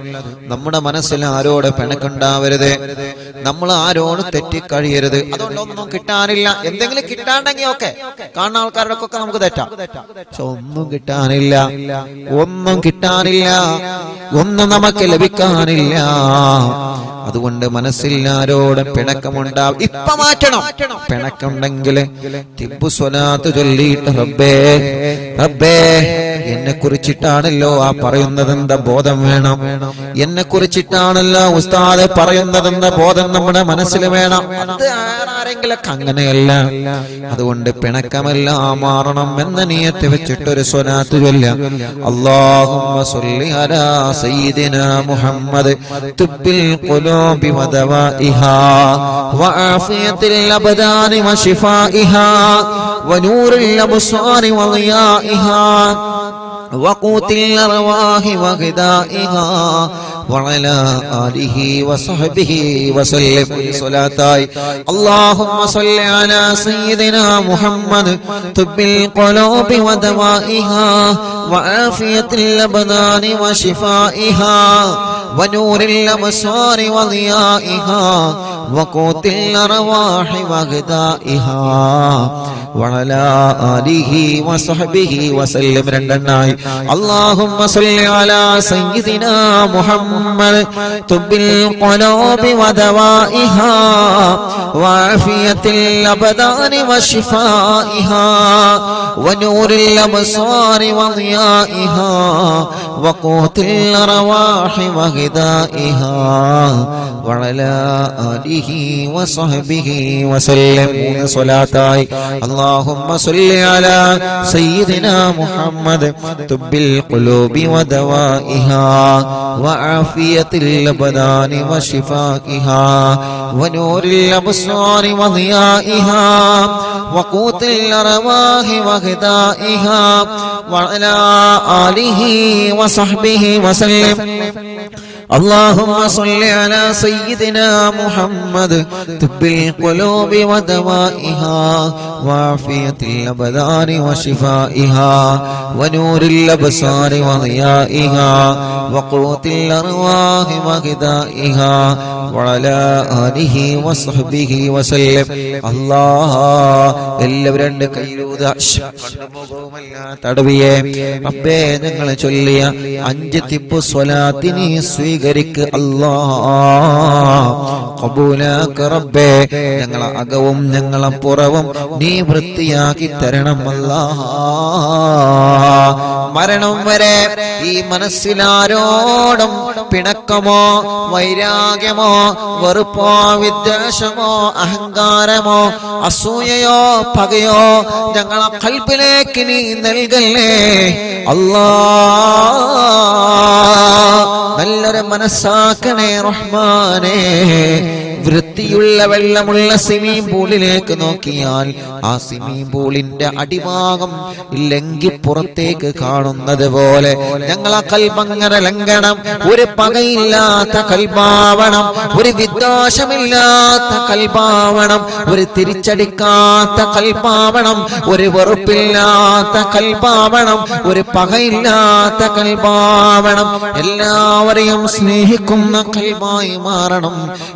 നമ്മുടെ മനസ്സിൽ ആരോട് പിണക്കുണ്ടാവരുത്, നമ്മൾ ആരോട് തെറ്റിക്കഴിയരുത്. അതുകൊണ്ടൊന്നും കിട്ടാനില്ല. എന്തെങ്കിലും കിട്ടാണ്ടെങ്കിൽ ഒക്കെ കാണുന്ന ആൾക്കാരുടെ ഒക്കെ നമുക്ക് തെറ്റാം. പക്ഷെ ഒന്നും കിട്ടാനില്ല, ഒന്നും നമുക്ക് ലഭിക്കാനില്ല. അതുകൊണ്ട് മനസ്സിൽ ആരോടും പിണക്കമുണ്ടാവും. ഇപ്പൊ മാറ്റണം. പിണക്കുണ്ടെങ്കിൽ തിബ് സ്വലാത്ത് ചൊല്ലിയിട്ട് റബ്ബേ എന്നെ കുറിച്ചിട്ടാണല്ലോ ആ പറയുന്നതെന്ന ബോധം വേണം. എന്നെ കുറിച്ചിട്ടാണല്ലോ ഉസ്താദ് പറയുന്നതെന്ന ബോധം നമ്മുടെ മനസ്സിൽ വേണം. അത് ആരെങ്കിലൊക്കെ അങ്ങനെയല്ല. അതുകൊണ്ട് പിണക്കമെല്ലാം മാറണം എന്ന നിയത്ത് വെച്ചിട്ടൊരു സ്വലാത്ത് ചൊല്ലാം. അല്ലാഹുമ്മ സ്വല്ലി അലാ സയ്യിദിനാ മുഹമ്മദ് തുബ്ബിൽ ഖുലൂബി വദവാഇഹാ വആഫിയത്തിൽ അബ്ദാനി വശിഫാഇഹാ വനൂറിൽ അബ്സാരി വളിയാഇഹാ وقوت الأرواح وغذائها وعلى آله وصحبه وسلم. صلاة اللهم صل على سيدنا محمد طب القلوب ودوائها وعافية الأبدان وشفائها ونور الأبصار وضيائها وقوت الأرواح وغذائها وعلى آله وصحبه وسلم. രണ്ടെണ്ണായി اللهم صل على سيدنا محمد طب القلوب ودوائها وعافية الأبدان وشفائها ونور الأبصار وضيائها وقوت الأرواح وغذائها وعلى آله وصحبه وسلم. صلاة اللهم صل على سيدنا محمد طب القلوب ودوائها وعافية الأبدان وشفائها ونور الأبصار وضيائها وقوت الأرواح وغذائها وعلى آله وصحبه وسلم. اللهم صل على سيدنا محمد طب القلوب ودوائها وعافية الأبدان وشفائها ونور الأبصار وضيائها وقوت الأرواح وغذائها وعلى آله وصحبه وسلم. الله എല്ലാവരും രണ്ട് കൈയിലൂതാ തടവിയെ റബ്ബേ ഞങ്ങൾ ചൊല്ലിയ 5 തിബ് സ്വലാത്തിനെ സ്വീകരിക്ക് അല്ലാഹ്. ഖബൂലാക്ക് റബ്ബേ. ഞങ്ങളെ അകവും ഞങ്ങളെ പുറവും നീ വൃത്തിയാക്കി തരണം അല്ലാഹ്. മരണം വരെ ഈ മനസ്സിലാരോടും പിണക്കമോ വൈരാഗ്യമോ വെറുപ്പോ വിദ്വേഷമോ അഹങ്കാരമോ അസൂയയോ പകയോ ഞങ്ങളെ ഖൽബിലേക്ക് നീ നൽകല്ലേ അല്ലാ. നല്ലൊരു മനസ്സാക്കണേ റഹ്മാനേ. വൃത്തിയുള്ള വെള്ളമുള്ള സ്വിമ്മിംഗ് പൂളിലേക്ക് നോക്കിയാൽ ആ സ്വിമ്മിംഗ് പൂളിന്റെ അടിഭാഗം ഇല്ലെങ്കിൽ പുറത്തേക്ക് കാണുന്നത് പോലെ ഞങ്ങളെ കൽബങ്ങനെ ലംഘനം. ഒരു പകയില്ലാത്ത കൽബാവണം, ഒരു വിദ്വേഷമില്ലാത്ത കൽബാവണം, ഒരു തിരിച്ചടിക്കാത്ത കൽബാവണം, ഒരു വെറുപ്പില്ലാത്ത കൽബാവണം, ഒരു പകയില്ലാത്ത കൽബാവണം. എല്ലാവരെയും സ്നേഹിക്കുന്ന കൽബായി മാറണം.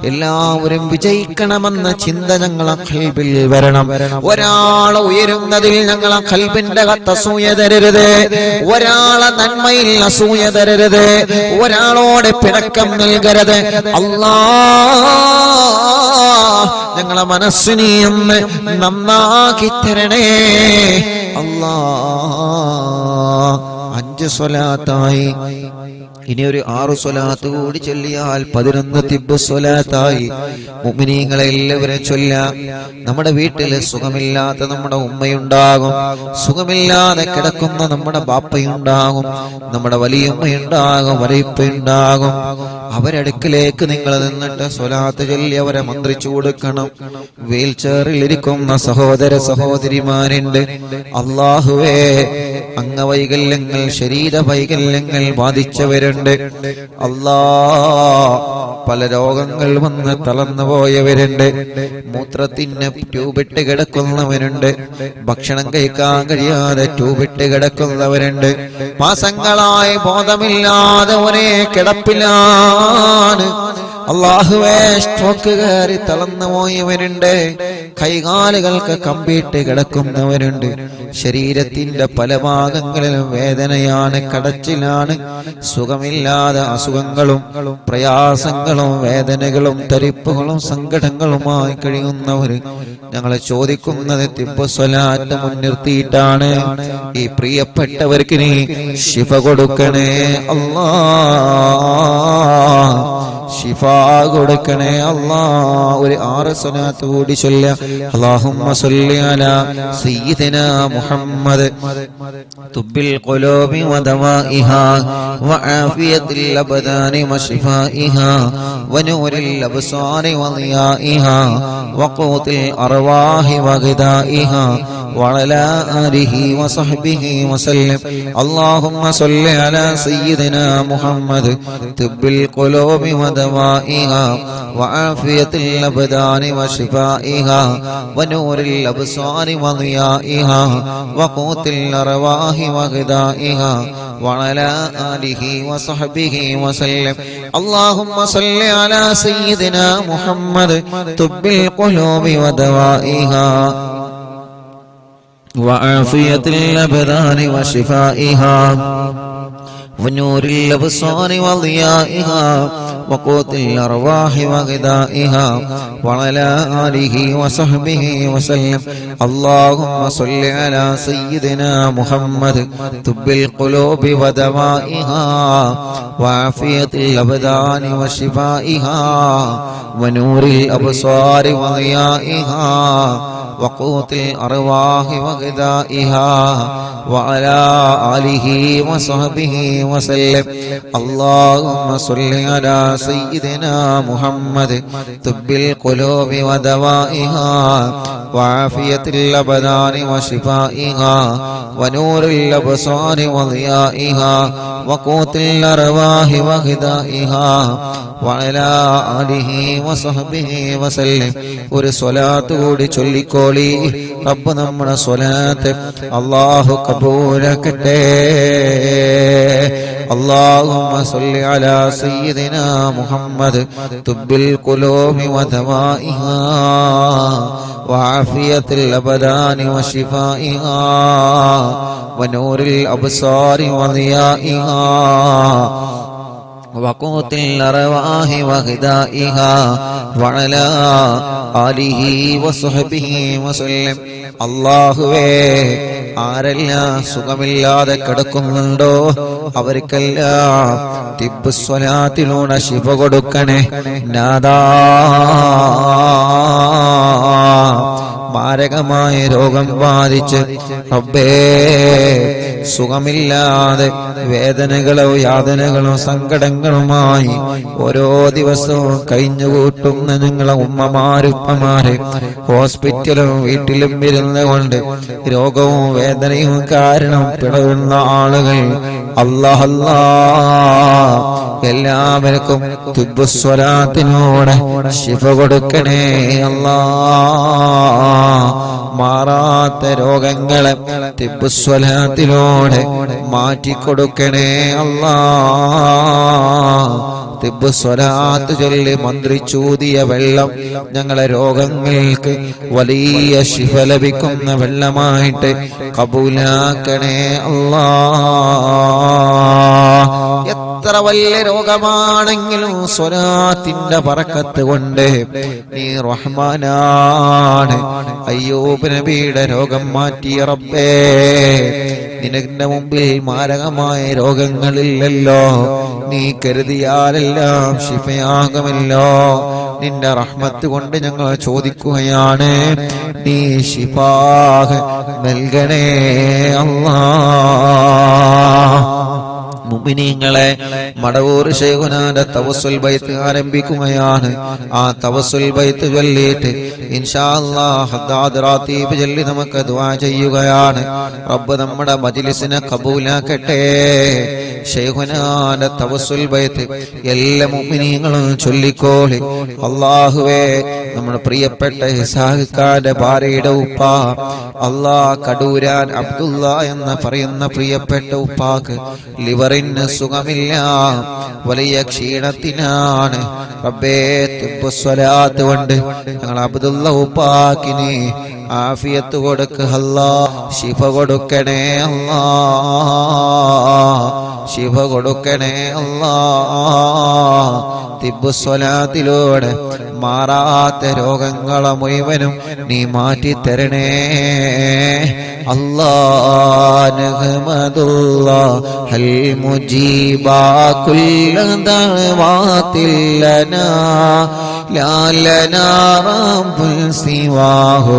എല്ലാവരും വിജയിക്കണമെന്ന ചിന്ത ഞങ്ങളെ ഖൽബിൽ വരണം. ഒരാളെ ഉയരുന്നതിൽ ഞങ്ങളെ ഖൽബിന്റെ അകത്ത് അസൂയ തരരുത്. ഒരാളെ നന്മയിൽ അസൂയ തരരുത്. ഒരാളോട് പിണക്കം നൽകരുത്. അല്ലാഹ് ഞങ്ങളെ മനസ്സിനെ ഒന്ന് നന്നാക്കി തരണേ അല്ലാഹ്. 5 സ്വലാത്തായി, ഇനി ഒരു 6 സ്വലാത്ത് കൂടി ചൊല്ലിയാൽ 11 തിബ്ബ് സ്വലാത്തായി. മുഅ്മിനീങ്ങളെ എല്ലാവരും ചൊല്ലാം. നമ്മുടെ വീട്ടിൽ സുഖമില്ലാത്ത നമ്മുടെ ഉമ്മയുണ്ടാകും, സുഖമില്ലാതെ കിടക്കുന്ന നമ്മുടെ ബാപ്പയുണ്ടാകും, നമ്മുടെ വലിയുമ്മയുണ്ടാകും, വലിയപ്പയുണ്ടാകും. അവരടുക്കിലേക്ക് നിങ്ങൾ നിന്നിട്ട് സ്വലാത്ത് ചൊല്ലി അവരെ മന്ത്രിച്ചു കൊടുക്കണം. വീൽ ചെയറിൽ ഇരിക്കുന്ന സഹോദര സഹോദരിമാരുണ്ട്. അല്ലാഹുവേ, അംഗവൈകല്യങ്ങൾ ശരീര വൈകല്യങ്ങൾ ബാധിച്ചവരുണ്ട്. അല്ലാ, പല രോഗങ്ങൾ വന്ന് തളർന്നു പോയവരുണ്ട്. മൂത്രത്തിന് ട്യൂബിട്ട് കിടക്കുന്നവരുണ്ട്. ഭക്ഷണം കഴിക്കാൻ കഴിയാതെ ട്യൂബിട്ട് കിടക്കുന്നവരുണ്ട്. മാസങ്ങളായി ബോധമില്ലാതെ ഒരേ കിടപ്പിലാണ്. അല്ലാഹുവേ, സ്ട്രോക്ക് കയറി തളർന്നു പോയവരുണ്ട്. കൈകാലുകൾക്ക് കമ്പിയിട്ട് കിടക്കുന്നവരുണ്ട്. ശരീരത്തിന്റെ പല ഭാഗങ്ങളിലും വേദനയാണ്, കടച്ചിലാണ്, സുഖമില്ലാതെ അസുഖങ്ങളും പ്രയാസങ്ങളും വേദനകളും തരിപ്പുകളും സങ്കടങ്ങളുമായി കഴിയുന്നവർ ഞങ്ങളെ ചോദിക്കുന്നത് തിബ്ബ് സ്വലാത്ത് മുൻനിർത്തിയിട്ടാണ്. ഈ പ്രിയപ്പെട്ടവർക്ക് നീ ശിഫ കൊടുക്കണേ അല്ലാഹ്, ശിഫ കൊടുക്കണേ അല്ലാഹ്. ഒരു 6 സ്വലാത്ത് കൂടി ചൊല്ലുക. അല്ലാഹുമ്മ സ്വല്ലി അലാ സയ്യിദിനാ മുഹമ്മദ് തുബ്ബിൽ ഖുലൂബി വദവാഇഹാ വആഫിയത്തിൽ അബ്ദാനി വശിഫാഇഹാ വനൂരിൽ അബ്സാരി വളിയാഇഹാ വഖൂത്തിൽ അർവാഹി വഗദാഇഹാ وعلى آله وصحبه وسلم. اللهم صل على سيدنا محمد طب القلوب ودوائها وعافية الأبدان وشفائها ونور الأبصار وضيائها وقوت الأرواح وغذائها وعلى آله وصحبه وسلم. اللهم صل على سيدنا محمد طب القلوب ودوائها وعافية الأبدان وشفائها ونور الأبصار وضيائها وقوت الأرواح وغذائها وعلى آله وصحبه وسلم. اللهم صل على سيدنا محمد طب القلوب ودوائها وعافية الأبدان وشفائها ونور الأبصار وضيائها وقوت الأرواح وغذائها وعلى آله وصحبه وسلم. اللهم صل على سيدنا محمد طب القلوب ودوائها وعافية الأبدان وشفائها ونور الأبصار وضيائها وقوت الأرواح وغذائها وعلى آله وصحبه وسلم. ഒരു സ്വലാത്ത് കൂടി ചൊല്ലിക്കോളി. റബ്ബ് നമ്മുടെ സ്വലാത്ത് അല്ലാഹു കബൂലാക്കട്ടെ. اللهم صل على سيدنا محمد طب القلوب ودوائها وعافية الأبدان وشفائها ونور الأبصار وضيائها وقوت الأرواح وغذائها وعلى آله وصحبه وسلم. അല്ലാഹുവേ, ആരെല്ലാം സുഖമില്ലാതെ കിടക്കുന്നുണ്ടോ അവർക്കെല്ലാം തിബ്ബ് സ്വലാത്തിലൂടെ ശിഫ കൊടുക്കണേ നാദാ. മാരകമായ രോഗം ബാധിച്ച് റബ്ബേ സുഖമില്ലാതെ വേദനകളോ യാതനകളോ സങ്കടങ്ങളുമായി ഓരോ ദിവസവും കഴിഞ്ഞുകൂട്ടുന്ന നിങ്ങളെ ഉമ്മമാരുപ്പമാരെ ഹോസ്പിറ്റലും വീട്ടിലും ഇരുന്നുകൊണ്ട് രോഗവും വേദനയും കാരണം പിടയുന്ന ആളുകൾ അല്ലാഹ് എല്ലാവർക്കും തിബ്ബ് സ്വലാത്തിനോട് ശിഫ കൊടുക്കണേ അല്ലാഹ്. മാറാത്ത രോഗങ്ങളെ തിബ്ബ് സ്വലാത്തിലൂടെ മാറ്റിക്കൊടുക്കണേ അല്ലാഹ്. തിബ്ബ് സ്വലാത്ത് ചൊല്ലി മന്ത്രിച്ചൂതിയ വെള്ളം ഞങ്ങളെ രോഗങ്ങൾക്ക് വലിയ ശിഫ ലഭിക്കുന്ന വെള്ളമായിട്ട് കബൂലാക്കണേ അല്ലാഹ്. എത്ര വലിയ രോഗമാണെങ്കിലും സ്വലാത്തിന്റെ ബറക്കത്ത് കൊണ്ട് നീ റഹ്മാനാണ്. അയ്യൂബ് നബിയുടെ രോഗം മാറ്റിയ റബ്ബേ, നിനന്റെ മുമ്പിൽ മാരകമായ രോഗങ്ങളില്ലല്ലോ. നീ കരുതിയാലെല്ലാം ശിഫയാകുമല്ലോ. നിന്റെ റഹ്മത്ത് കൊണ്ട് ഞങ്ങൾ ചോദിക്കുകയാണ്, നീ ശിഫാഹ് നൽകണേ അല്ലാഹ്. മുഅ്മിനീങ്ങളെ, മടവൂർ ശൈഖുനാന്റെ തവസ്സുൽ ബൈത്ത് ആരംഭിക്കുകയാണ്. ആ തവസ്സുൽ ബൈത്ത് ചൊല്ലിയിട്ട് ഇൻഷാ അല്ലാഹ് ഹദ്ദാദ് റാത്തീബ് ചൊല്ലി നമുക്ക് ദുആ ചെയ്യുകയാണ്. റബ്ബ് നമ്മുടെ മജ്ലിസിനെ കബൂലാക്കട്ടെ. ശൈഖുനാന്റെ തവസ്സുൽ ബൈത്ത് എല്ലാ മുഅ്മിനീങ്ങളും ചൊല്ലിക്കോളി. അല്ലാഹുവേ, നമ്മുടെ പ്രിയപ്പെട്ട ഇസാഖിന്റെ ഭാര്യയുടെ ഉപ്പ അല്ലാഹ് കടൂരാൻ അബ്ദുള്ള എന്ന് പറയുന്ന പ്രിയപ്പെട്ട ഉപ്പാക്ക് ലിവറിന് സുഖമില്ല, വലിയ ക്ഷീണത്തിനാണ്. റബ്ബേ, തിബ്ബ് സ്വലാത്ത് കൊണ്ട് ഞങ്ങൾ അബ്ദുള്ള ഉപ്പാക്കിന് ആഫിയത്ത് കൊടുക്ക് അല്ലാഹ്. ശിഫ കൊടുക്കണേ അല്ലാഹ്, ശിഫ കൊടുക്കണേ അല്ലാഹ്. തിബ്ബ് സ്വലാത്തിലൂടെ മാറാത്ത രോഗങ്ങളെ മുഴുവനും നീ മാറ്റിത്തരണേ അല്ലാഹ്. നഹ്മദുല്ലാഹൽ മുജീബാ കുല്ല ദഅവാതിൽ ലനാ ലാ ലനാ റബ്ബുൻ സിവാഹു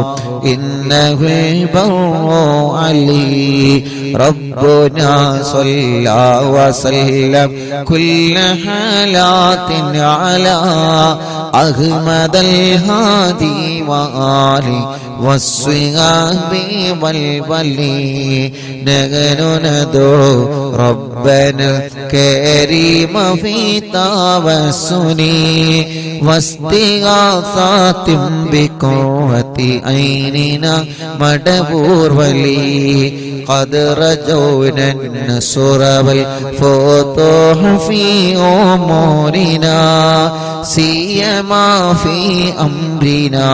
ഇന്നഹുൽ ബർറു അലി റബ്ബുനാ സ്വല്ലാ വസല്ലം കുല്ല ഹാലാത്തിൻ അലാ അഹ്മദൽ ഹാദി വആലി വസ്വിഹാബി വൽവലി നഗനു നദു റബ്ബനൽ കരീമ ഫീ തവസ്സുനി വസ്തിഗാസാതിൻ ബിഖുവതി ഐനിനാ മടബൂർ വലി قد رجونا النصر والفتوح في أمورنا سيما في أمرنا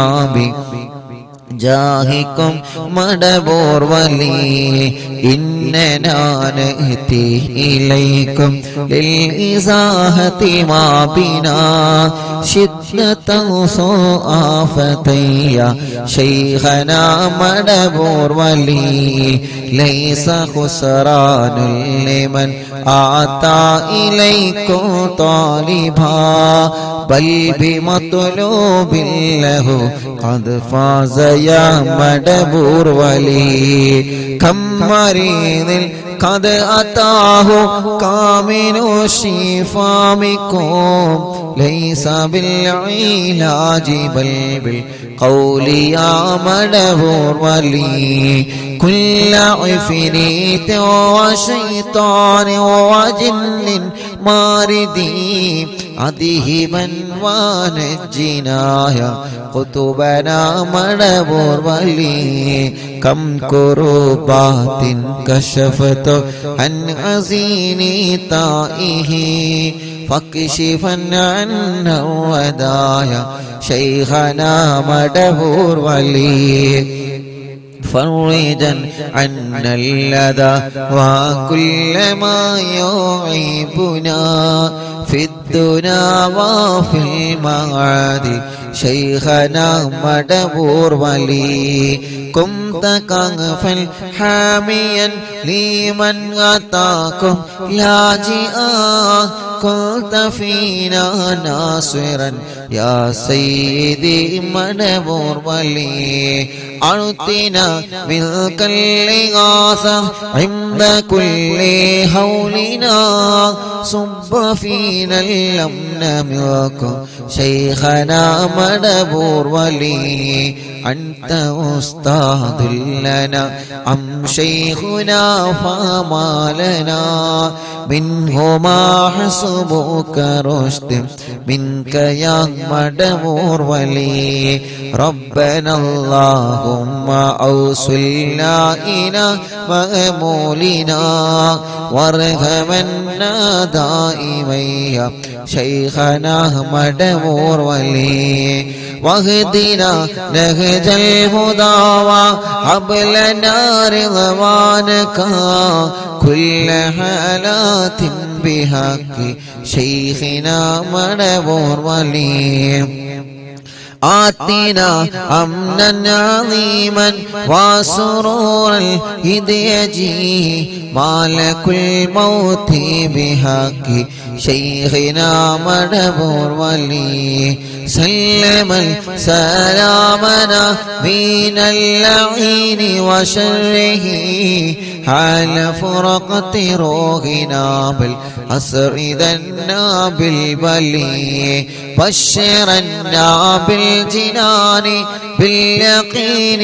جاهكم مدبور ولي إننا نأتي إليكم للإزاحة ما بنا شدة آفتي شيخنا مدبور ولي ليس خسران لمن آتى إليكم طالبا بل بمطلوب له قد فاز يا مدبور ولي كم مريض قد أتاه كامل الشفاء منكم ليس بالعلاج بل بالقول يا مدبور ولي كل عفريت وشيطان وجن ماردي أذهبا ونجنا يا قطبنا مدبور ولي كم كربات كشفت عن حزين طائه فاكشفا عنا ودايا شيخنا مدبور ولي فرجا عنا اللذى وكل ما يعيبنا في الدنيا وفي المعاد شيخنا مدبور ولي كنت كنفا حاميا لمن أتاكم لاجئا كنت فينا ناصرا يا سيدي مدبور ولي أعطنا ملك الإغاثة عند كل هولنا صب فينا الأمن منكم شيخنا مدبور ولي أنت أستاذ لنا أم شيخنا فما لنا منهما حسبك رشد منك يا مدبور ولي ربنا اللهم أوصلنا إلى مأمولنا وارحمنا دائما يا شيخنا مدبور ولي واهدنا نهج الهدى وهب لنا رضوانك كل حالات بحق شيخنا مدبور ولي آتنا أمنا عظيما وسرورا إذ يجي مالك الموت بحق شيخنا مدبور ولي سلم سلامنا من اللعين وشره حال فرقة روحنا بالأسر ذنا بالبلي بشرنا بالجنان باليقين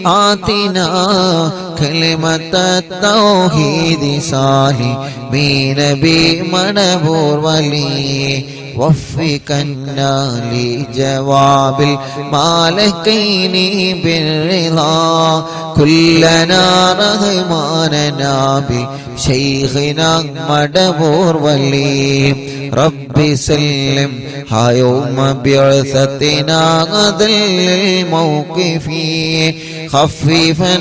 آتنا كلمة التوحيد سالمين بمدبور ولي وفقنا لجواب المالكين بالرضا كلنا رحماننا بشيخنا مدبور ولي رب سلم يوم بعثتنا ذل الموقف خففا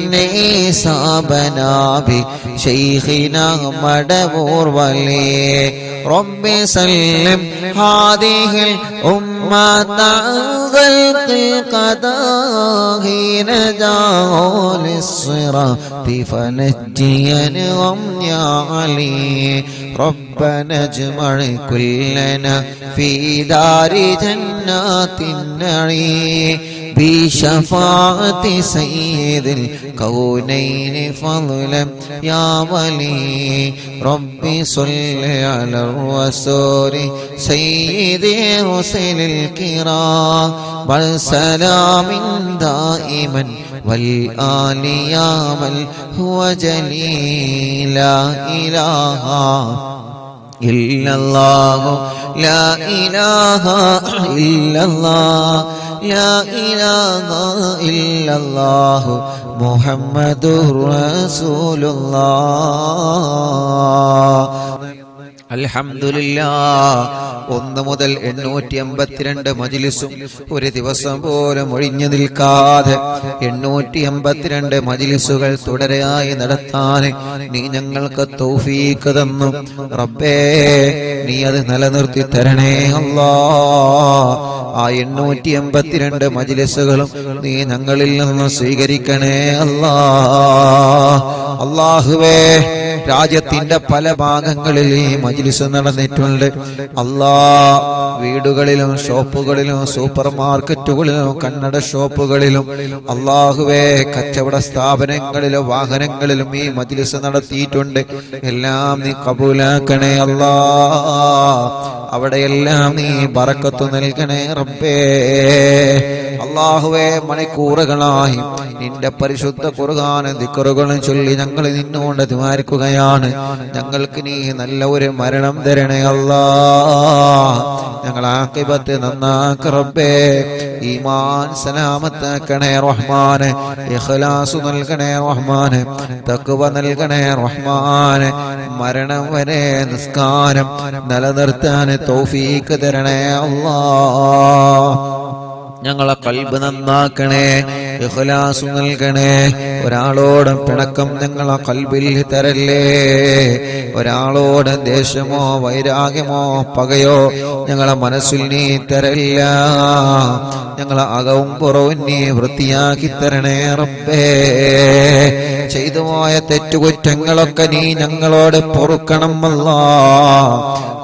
حسابنا بشيخنا مدبور ولي رب سلم هذه الأمة غلق القضاء نجاه للصراط فنجينهم يا علي ربنا اجمع كلنا في دار جنات النعيم بشفاعة سيد الكونين فضلا يا ولي ربي صل على الرسول سيد رسل الكرام والسلام دائما والآل يا من هو جليل لا إله إلا الله لا إله إلا الله لا إله إلا الله محمد رسول الله അൽഹംദുലില്ലാഹ് 1 മുതൽ 882 മജ്ലിസും ഒരു ദിവസം പോലും ഒഴിഞ്ഞു നിൽക്കാതെ 882 മജ്ലിസുകൾ തുടരെയായി നടത്താൻ നീ ഞങ്ങൾക്ക് തൗഫീഖ് തന്നു റബ്ബേ. നീ അത് നിലനിർത്തി തരണേ അല്ലാഹ്. ആ 882 മജ്ലിസുകളും നീ ഞങ്ങളിൽ നിന്ന് സ്വീകരിക്കണേ അല്ലാഹ്. അല്ലാഹുവേ, രാജ്യത്തിന്റെ പല ഭാഗങ്ങളിൽ ഈ മജ്ലിസ് നടന്നിട്ടുണ്ട് അല്ലാഹ്. വീടുകളിലും ഷോപ്പുകളിലും സൂപ്പർ മാർക്കറ്റുകളിലും കണ്ണട ഷോപ്പുകളിലും അല്ലാഹുവേ, കച്ചവട സ്ഥാപനങ്ങളിലും വാഹനങ്ങളിലും ഈ മജ്ലിസ് നടത്തിയിട്ടുണ്ട്. എല്ലാം നീ കബൂലാക്കണേ അല്ലാഹ്. അവിടെയെല്ലാം നീ ബറക്കത്ത് നൽകണേ റബ്ബേ. അല്ലാഹുവേ, മണിക്കൂറുകളായി നിന്റെ പരിശുദ്ധ ഖുർആൻ ദിക്റുകളും ചൊല്ലി ഞങ്ങൾ നിന്നോട് ദുആരിക്കുകയാണ്. ഞങ്ങൾക്ക് നീ നല്ല ഒരു മരണം തരണേ അല്ലാഹ്. ഞങ്ങൾ ആഖിബത്ത് നന്നാക്ക് റബ്ബേ. ഈമാൻ സലാമത്താക്കണേ റഹ്മാനെ. ഇഖ്ലാസ് നൽകണേ റഹ്മാനെ. തഖ്വ നൽകണേ റഹ്മാനെ. മരണം വരെ നിസ്കാരം നിലനിർത്താൻ തൗഫീഖ് തരണേ അല്ലാഹ്. ഞങ്ങളെ ഖൽബ് നന്നാക്കണേ. ഇഖ്ലാസ് നൽകണേ. ഒരാളോടും പിണക്കം ഞങ്ങളെ ഖൽബിൽ തരല്ലേ. ഒരാളോട് ദേഷ്യമോ വൈരാഗ്യമോ പകയോ ഞങ്ങളെ മനസ്സിൽ നീ തരല്ല. ഞങ്ങളെ അകവും പുറവും നീ വൃത്തിയാക്കി തരണേ റബ്ബേ. ചെയ്തു പോയ തെറ്റുകുറ്റങ്ങളൊക്കെ നീ ഞങ്ങളോട് പൊറുക്കണം അല്ലാഹ്.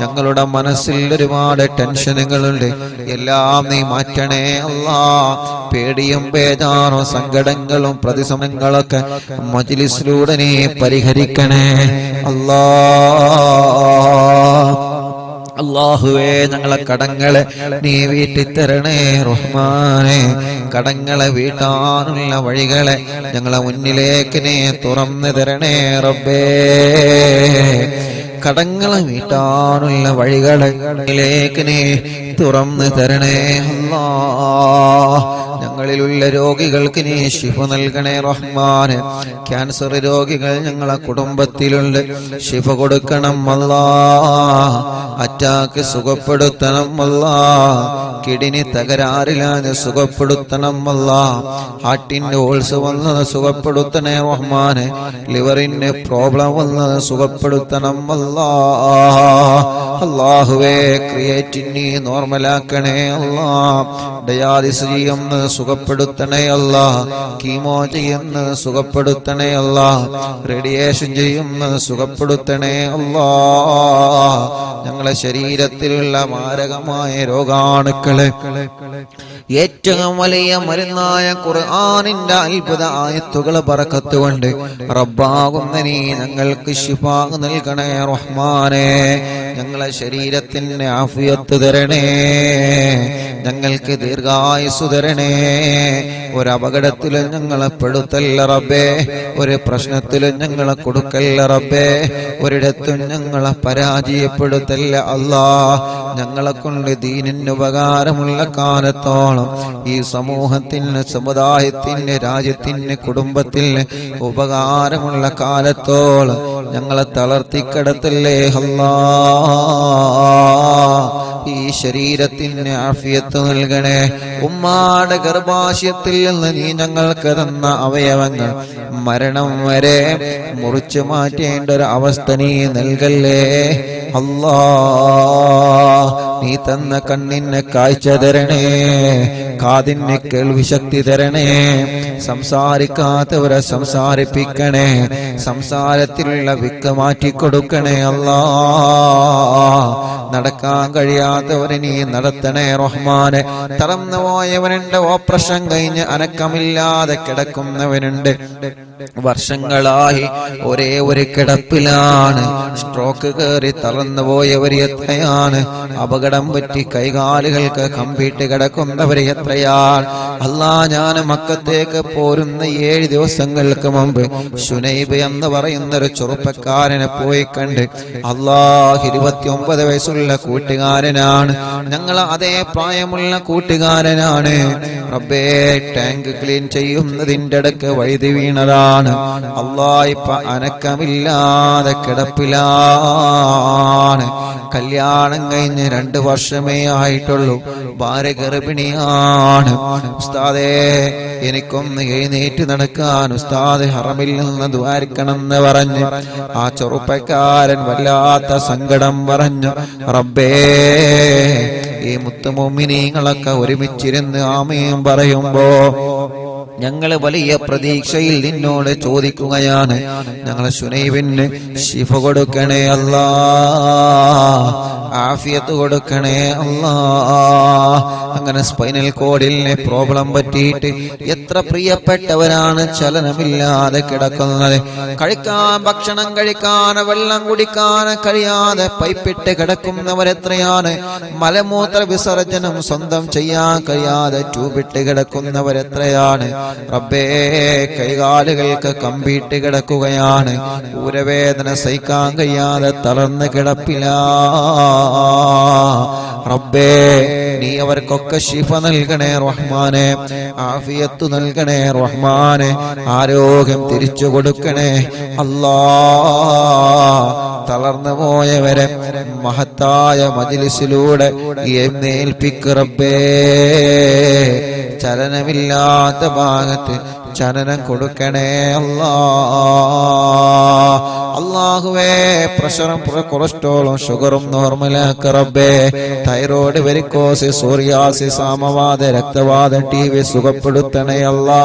ഞങ്ങളുടെ മനസ്സിൽ ഒരുപാട് ടെൻഷനുകളുണ്ട്, എല്ലാം നീ മാറ്റണേ അല്ലാഹ്. പേടിയും ബേജാറും സങ്കടങ്ങളും പ്രതിസന്ധികളൊക്കെ മജ്ലിസിലൂടെ നീ പരിഹരിക്കണേ അല്ലാഹ്. അല്ലാഹുവേ, ഞങ്ങളെ കടങ്ങളെ നീ വീട്ടിത്തരണേ റഹ്മാനെ. കടങ്ങളെ വീട്ടാനുള്ള വഴികളെ ഞങ്ങളെ മുന്നിലേക്ക് നീ തുറന്നു തരണേ റബ്ബേ. കടങ്ങളെ വീട്ടാനുള്ള വഴികളിലേക്ക് നീ തുറന്നു തരണേ അല്ലാഹ്. ഞങ്ങളിലുള്ള രോഗികൾക്ക് നീ ശിഫ നൽകണേ റഹ്മാനെ. ക്യാൻസർ രോഗികൾ ഞങ്ങളെ കുടുംബത്തിലുണ്ട്, ശിഫ കൊടുക്കണം അല്ലാഹ്. അറ്റാക്ക് സുഖപ്പെടുത്തണം അല്ലാഹ്. കിഡ്നി തകരാറില്ലാതെ സുഖപ്പെടുത്തണം അല്ലാഹ്. ഹാർട്ടിന്റെ ഓൾസ് വന്നത് സുഖപ്പെടുത്തണേ റഹ്മാനെ. ലിവറിന്റെ പ്രോബ്ലം വന്നത് സുഖപ്പെടുത്തണം അല്ലാഹ്. അല്ലാഹുവേ, ക്രിയേറ്റിനി നോർമലാക്കണേ അല്ലാഹ്. ഡയാലിസിസ് ചെയ്യുന്നത് സുഖപ്പെടുത്തണേ അല്ലാഹ്. കീമോ ചെയ്യുന്നത് സുഖപ്പെടുത്തണേ അല്ലാഹ്. റേഡിയേഷൻ ചെയ്യുന്നത് സുഖപ്പെടുത്തണേ അല്ലാഹ്. ഞങ്ങളെ ശരീരത്തിലുള്ള മാരകമായ രോഗാണുക്കളെ ഏറ്റവും വലിയ മരുന്നായ ഖുർആനിന്റെ അത്ഭുത ആയത്തുകളെ ബറക്കത്ത് കൊണ്ട് റബ്ബാകുന്ന നീ ഞങ്ങൾക്ക് ശിഫാ നൽകണേ റഹ്മാനെ. ഞങ്ങളെ ശരീരത്തിന് ആഫിയത്ത് തരണേ, ഞങ്ങൾക്ക് ദീർഘായുസ് തരണേ. ഒരപകടത്തിലും ഞങ്ങളെ പെടുത്തല്ല റബ്ബേ, ഒരു പ്രശ്നത്തിലും ഞങ്ങളെ കൊടുക്കല്ല റബ്ബേ, ഒരിടത്തും ഞങ്ങളെ പരാജയപ്പെടുത്തല്ല അല്ലാഹ്. ഞങ്ങളെ കൊണ്ട് ദീനിന് ഉപകാരമുള്ള കാലത്തോളം ഈ സമൂഹത്തിന്, സമുദായത്തിന്, രാജ്യത്തിന്, കുടുംബത്തിന് ഉപകാരമുള്ള കാലത്തോളം ഞങ്ങളെ തളർത്തിക്കിടത്തല്ലേ അല്ലാഹ്. ഈ ശരീരത്തിന് ആഫിയത്ത് നൽകണേ. ഉമ്മാടെ ഗർഭാശയത്തിൽ നിന്ന് നീ ഞങ്ങൾക്ക് തന്ന അവയവങ്ങൾ മരണം വരെ മുറിച്ചു മാറ്റേണ്ട ഒരു അവസ്ഥ നീ നൽകല്ലേ അല്ലാഹ്. നീ തന്ന കണ്ണിന് കാഴ്ച തരണേ, കാതിന് കേൾവി ശക്തി തരണേ. സംസാരിക്കാത്തവരെ സംസാരിപ്പിക്കണേ, സംസാരത്തിലുള്ള വിക്ക് മാറ്റിക്കൊടുക്കണേ അല്ലാഹ്. നടക്കാൻ കഴിയാത്തവരെ നീ നടത്തണേ റഹ്മാനെ. തളർന്നു പോയവനുണ്ട്, ഓപ്പറേഷൻ കഴിഞ്ഞ് അനക്കമില്ലാതെ കിടക്കുന്നവനുണ്ട്, വർഷങ്ങളായി ഒരേ ഒരു കിടപ്പിലാണ്. സ്ട്രോക്ക് കയറി തളർന്നു പോയവർ എത്രയാണ്, അപകടം പറ്റി കൈകാലുകൾക്ക് കമ്പിട്ട് കിടക്കുന്നവർ എത്രയാണ്. അല്ലാ, ഞാൻ മക്കത്തേക്ക് പോരുന്ന 7 ദിവസങ്ങൾക്ക് മുമ്പ് ശുനൈബ് എന്ന് പറയുന്ന ഒരു ചെറുപ്പക്കാരനെ പോയി കണ്ട്. അല്ലാഹ്, 29 വയസ്സുള്ള കൂട്ടുകാരനാണ്, ഞങ്ങൾ അതേ പ്രായമുള്ള കൂട്ടുകാരനാണ്. റബ്ബേ, ടാങ്ക് ക്ലീൻ ചെയ്യുന്നതിന്റെ ഇടക്ക് വഴുതി വീണതാണ്. അല്ലാഹ്, ഇപ്പൊ അനക്കമില്ലാതെ കിടപ്പിലാണ്. കല്യാണം കഴിഞ്ഞ് 2 വർഷമേ ആയിട്ടുള്ളൂ, ഭാര്യ ഗർഭിണിയാണ്. ഉസ്താദേ, എനിക്കൊന്ന് എഴുന്നേറ്റ് നടക്കാൻ ഉസ്താദ് ഹറമിൽ നിന്ന് ദ്വാരിക്കണം എന്ന് പറഞ്ഞ് ആ ചെറുപ്പക്കാരൻ വല്ലാത്ത സങ്കടം പറഞ്ഞു. റബ്ബേ, ഈ മുത്തുമുഅ്മിനീങ്ങളൊക്കെ ഒരുമിച്ചിരുന്ന് ആമീൻ പറയുമ്പോ ഞങ്ങൾ വലിയ പ്രതീക്ഷയിൽ നിന്നോട് ചോദിക്കുകയാണ്. ഞങ്ങളെ ശുനൈബിന് ശിഫ കൊടുക്കണേ അല്ലാഹ്, ആഫിയത്ത് കൊടുക്കണേ അല്ലാഹ്. അങ്ങനെ സ്പൈനൽ കോഡിലെ പ്രോബ്ലം പറ്റിയിട്ട് എത്ര പ്രിയപ്പെട്ടവരാണ് ചലനമില്ലാതെ കിടക്കുന്നത്. ഭക്ഷണം കഴിക്കാൻ, വെള്ളം കുടിക്കാൻ കഴിയാതെ പൈപ്പിട്ട് കിടക്കുന്നവരെത്രയാണ്. മലമൂത്ര വിസർജനം സ്വന്തം ചെയ്യാൻ കഴിയാതെ ട്യൂബിട്ട് കിടക്കുന്നവരെത്രയാണ്. റബ്ബേ, കൈകാലുകൾക്ക് കമ്പിട്ട് കിടക്കുകയാണ്, ഊരവേദന സഹിക്കാൻ കഴിയാതെ തളർന്ന് കിടപ്പിലാ. റബ്ബേ നീ അവർക്കൊക്കെ ശിഫ നൽകണേ റഹ്മാനെ, ആഫിയത്ത് നൽകണേ റഹ്മാനെ, ആരോഗ്യം തിരിച്ചു കൊടുക്കണേ അല്ലാ. തളർന്നു പോയവരെ മഹത്തായ മജ്ലിസിലൂടെ എഴുന്നേൽപ്പിക്ക് റബ്ബേ. ചലനമില്ലാത്ത ഭാഗത്ത് ചലനം കൊടുക്കണേ അല്ലാ. അല്ലാഹുവേ പ്രഷറും കൊളസ്ട്രോളും ഷുഗറും നോർമലാക്ക റബ്ബേ. തൈറോയ്ഡ്, വെരിക്കോസ്, സോറിയാസിസ്, ആമവാദ, രക്തവാദ, TB സുഖപ്പെടുത്തണേ അല്ലാ.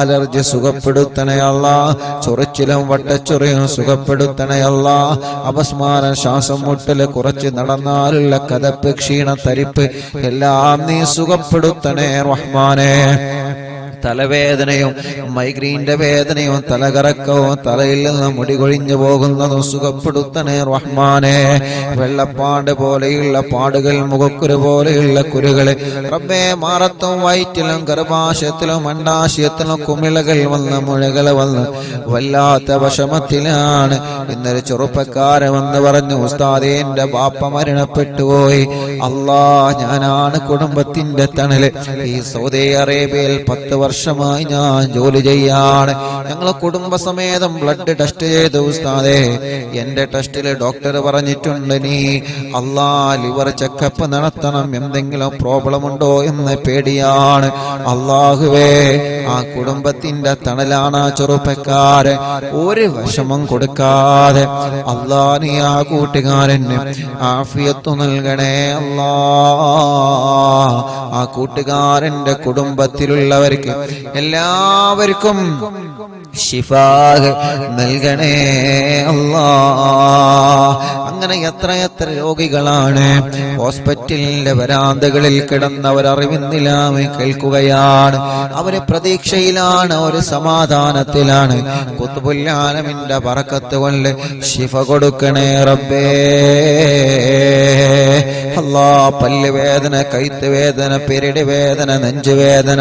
അലർജി സുഖപ്പെടുത്തണേ അല്ലാ. ചൊറിച്ചിലും വട്ടച്ചൊറിയും സുഖപ്പെടുത്തണേ അല്ലാ. അപസ്മാരം, ശ്വാസം മുട്ടല്, കുറച്ച് നടന്നാലുള്ള കതപ്പ്, ക്ഷീണം, തരിപ്പ് എല്ലാം നീ സുഖപ്പെടുത്തണേ റഹ്മാനെ. തലവേദനയും മൈഗ്രീന്റെ വേദനയും തലകറക്കവും തലയിൽ നിന്ന് മുടി കൊഴിഞ്ഞു പോകുന്നതും സുഖപ്പെടുത്തണേ റഹ്മാനെ. വെള്ളപ്പാട് പോലെയുള്ള പാടുകൾ, മുഖക്കുരു പോലെയുള്ള കുരുകള് റബ്ബേ, മാറത്തും വയറ്റിലും ഗർഭാശയത്തിലും അണ്ഡാശയത്തിലും കുമിളകൾ വന്ന് മുഴകള് വന്ന് വല്ലാത്ത വിഷമത്തിലാണ്. ഇന്നൊരു ചെറുപ്പക്കാരൻ വന്ന് പറഞ്ഞു, ഉസ്താദേ എന്റെ ബാപ്പ മരണപ്പെട്ടുപോയി. അല്ലാ, ഞാനാണ് കുടുംബത്തിന്റെ തണല്. ഈ സൗദി അറേബ്യയിൽ 10 വർഷമായി ഞാൻ ജോലി ചെയ്യാണ്. ഞങ്ങളെ കുടുംബസമേതം ബ്ലഡ് ടെസ്റ്റ് ചെയ്തു ഉസ്താദേ. എന്റെ ടെസ്റ്റില് ഡോക്ടർ പറഞ്ഞിട്ടുണ്ട്, നീ ലിവർ ചെക്കപ്പ് നടത്തണം, എന്തെങ്കിലും പ്രോബ്ലം ഉണ്ടോ എന്ന് പേടിയാണ്. അല്ലാഹുവേ, ആ കുടുംബത്തിന്റെ തണലാണ് ആ ചെറുപ്പക്കാരൻ. ഒരു വിഷമം കൊടുക്കാതെ അല്ലാ, നീ ആ കൂട്ടുകാരന് ആഫിയത്ത് നൽകണേ അല്ലാ. ആ കൂട്ടുകാരന്റെ കുടുംബത്തിലുള്ളവർക്ക് എല്ലാവർക്കും ശിഫാഹ് നൽകണേ അല്ലാ. അങ്ങനെ എത്ര രോഗികളാണ് ഹോസ്പിറ്റലിന്റെ വരാന്തകളിൽ കിടന്നവരറിവിന്നില്ലാമെ കേൾക്കുകയാണ്. അവര് പ്രതീക്ഷയിലാണ്, ഒരു സമാധാനത്തിലാണ്. ഖുത്ബുൽ ആലമിന്റെ ബറക്കത്ത് കൊണ്ട് ശിഫ കൊടുക്കണേ റബ്ബേ. അല്ലാ, പല്ല് വേദന, കൈത്ത് വേദന, പെരടി വേദന, നെഞ്ചുവേദന,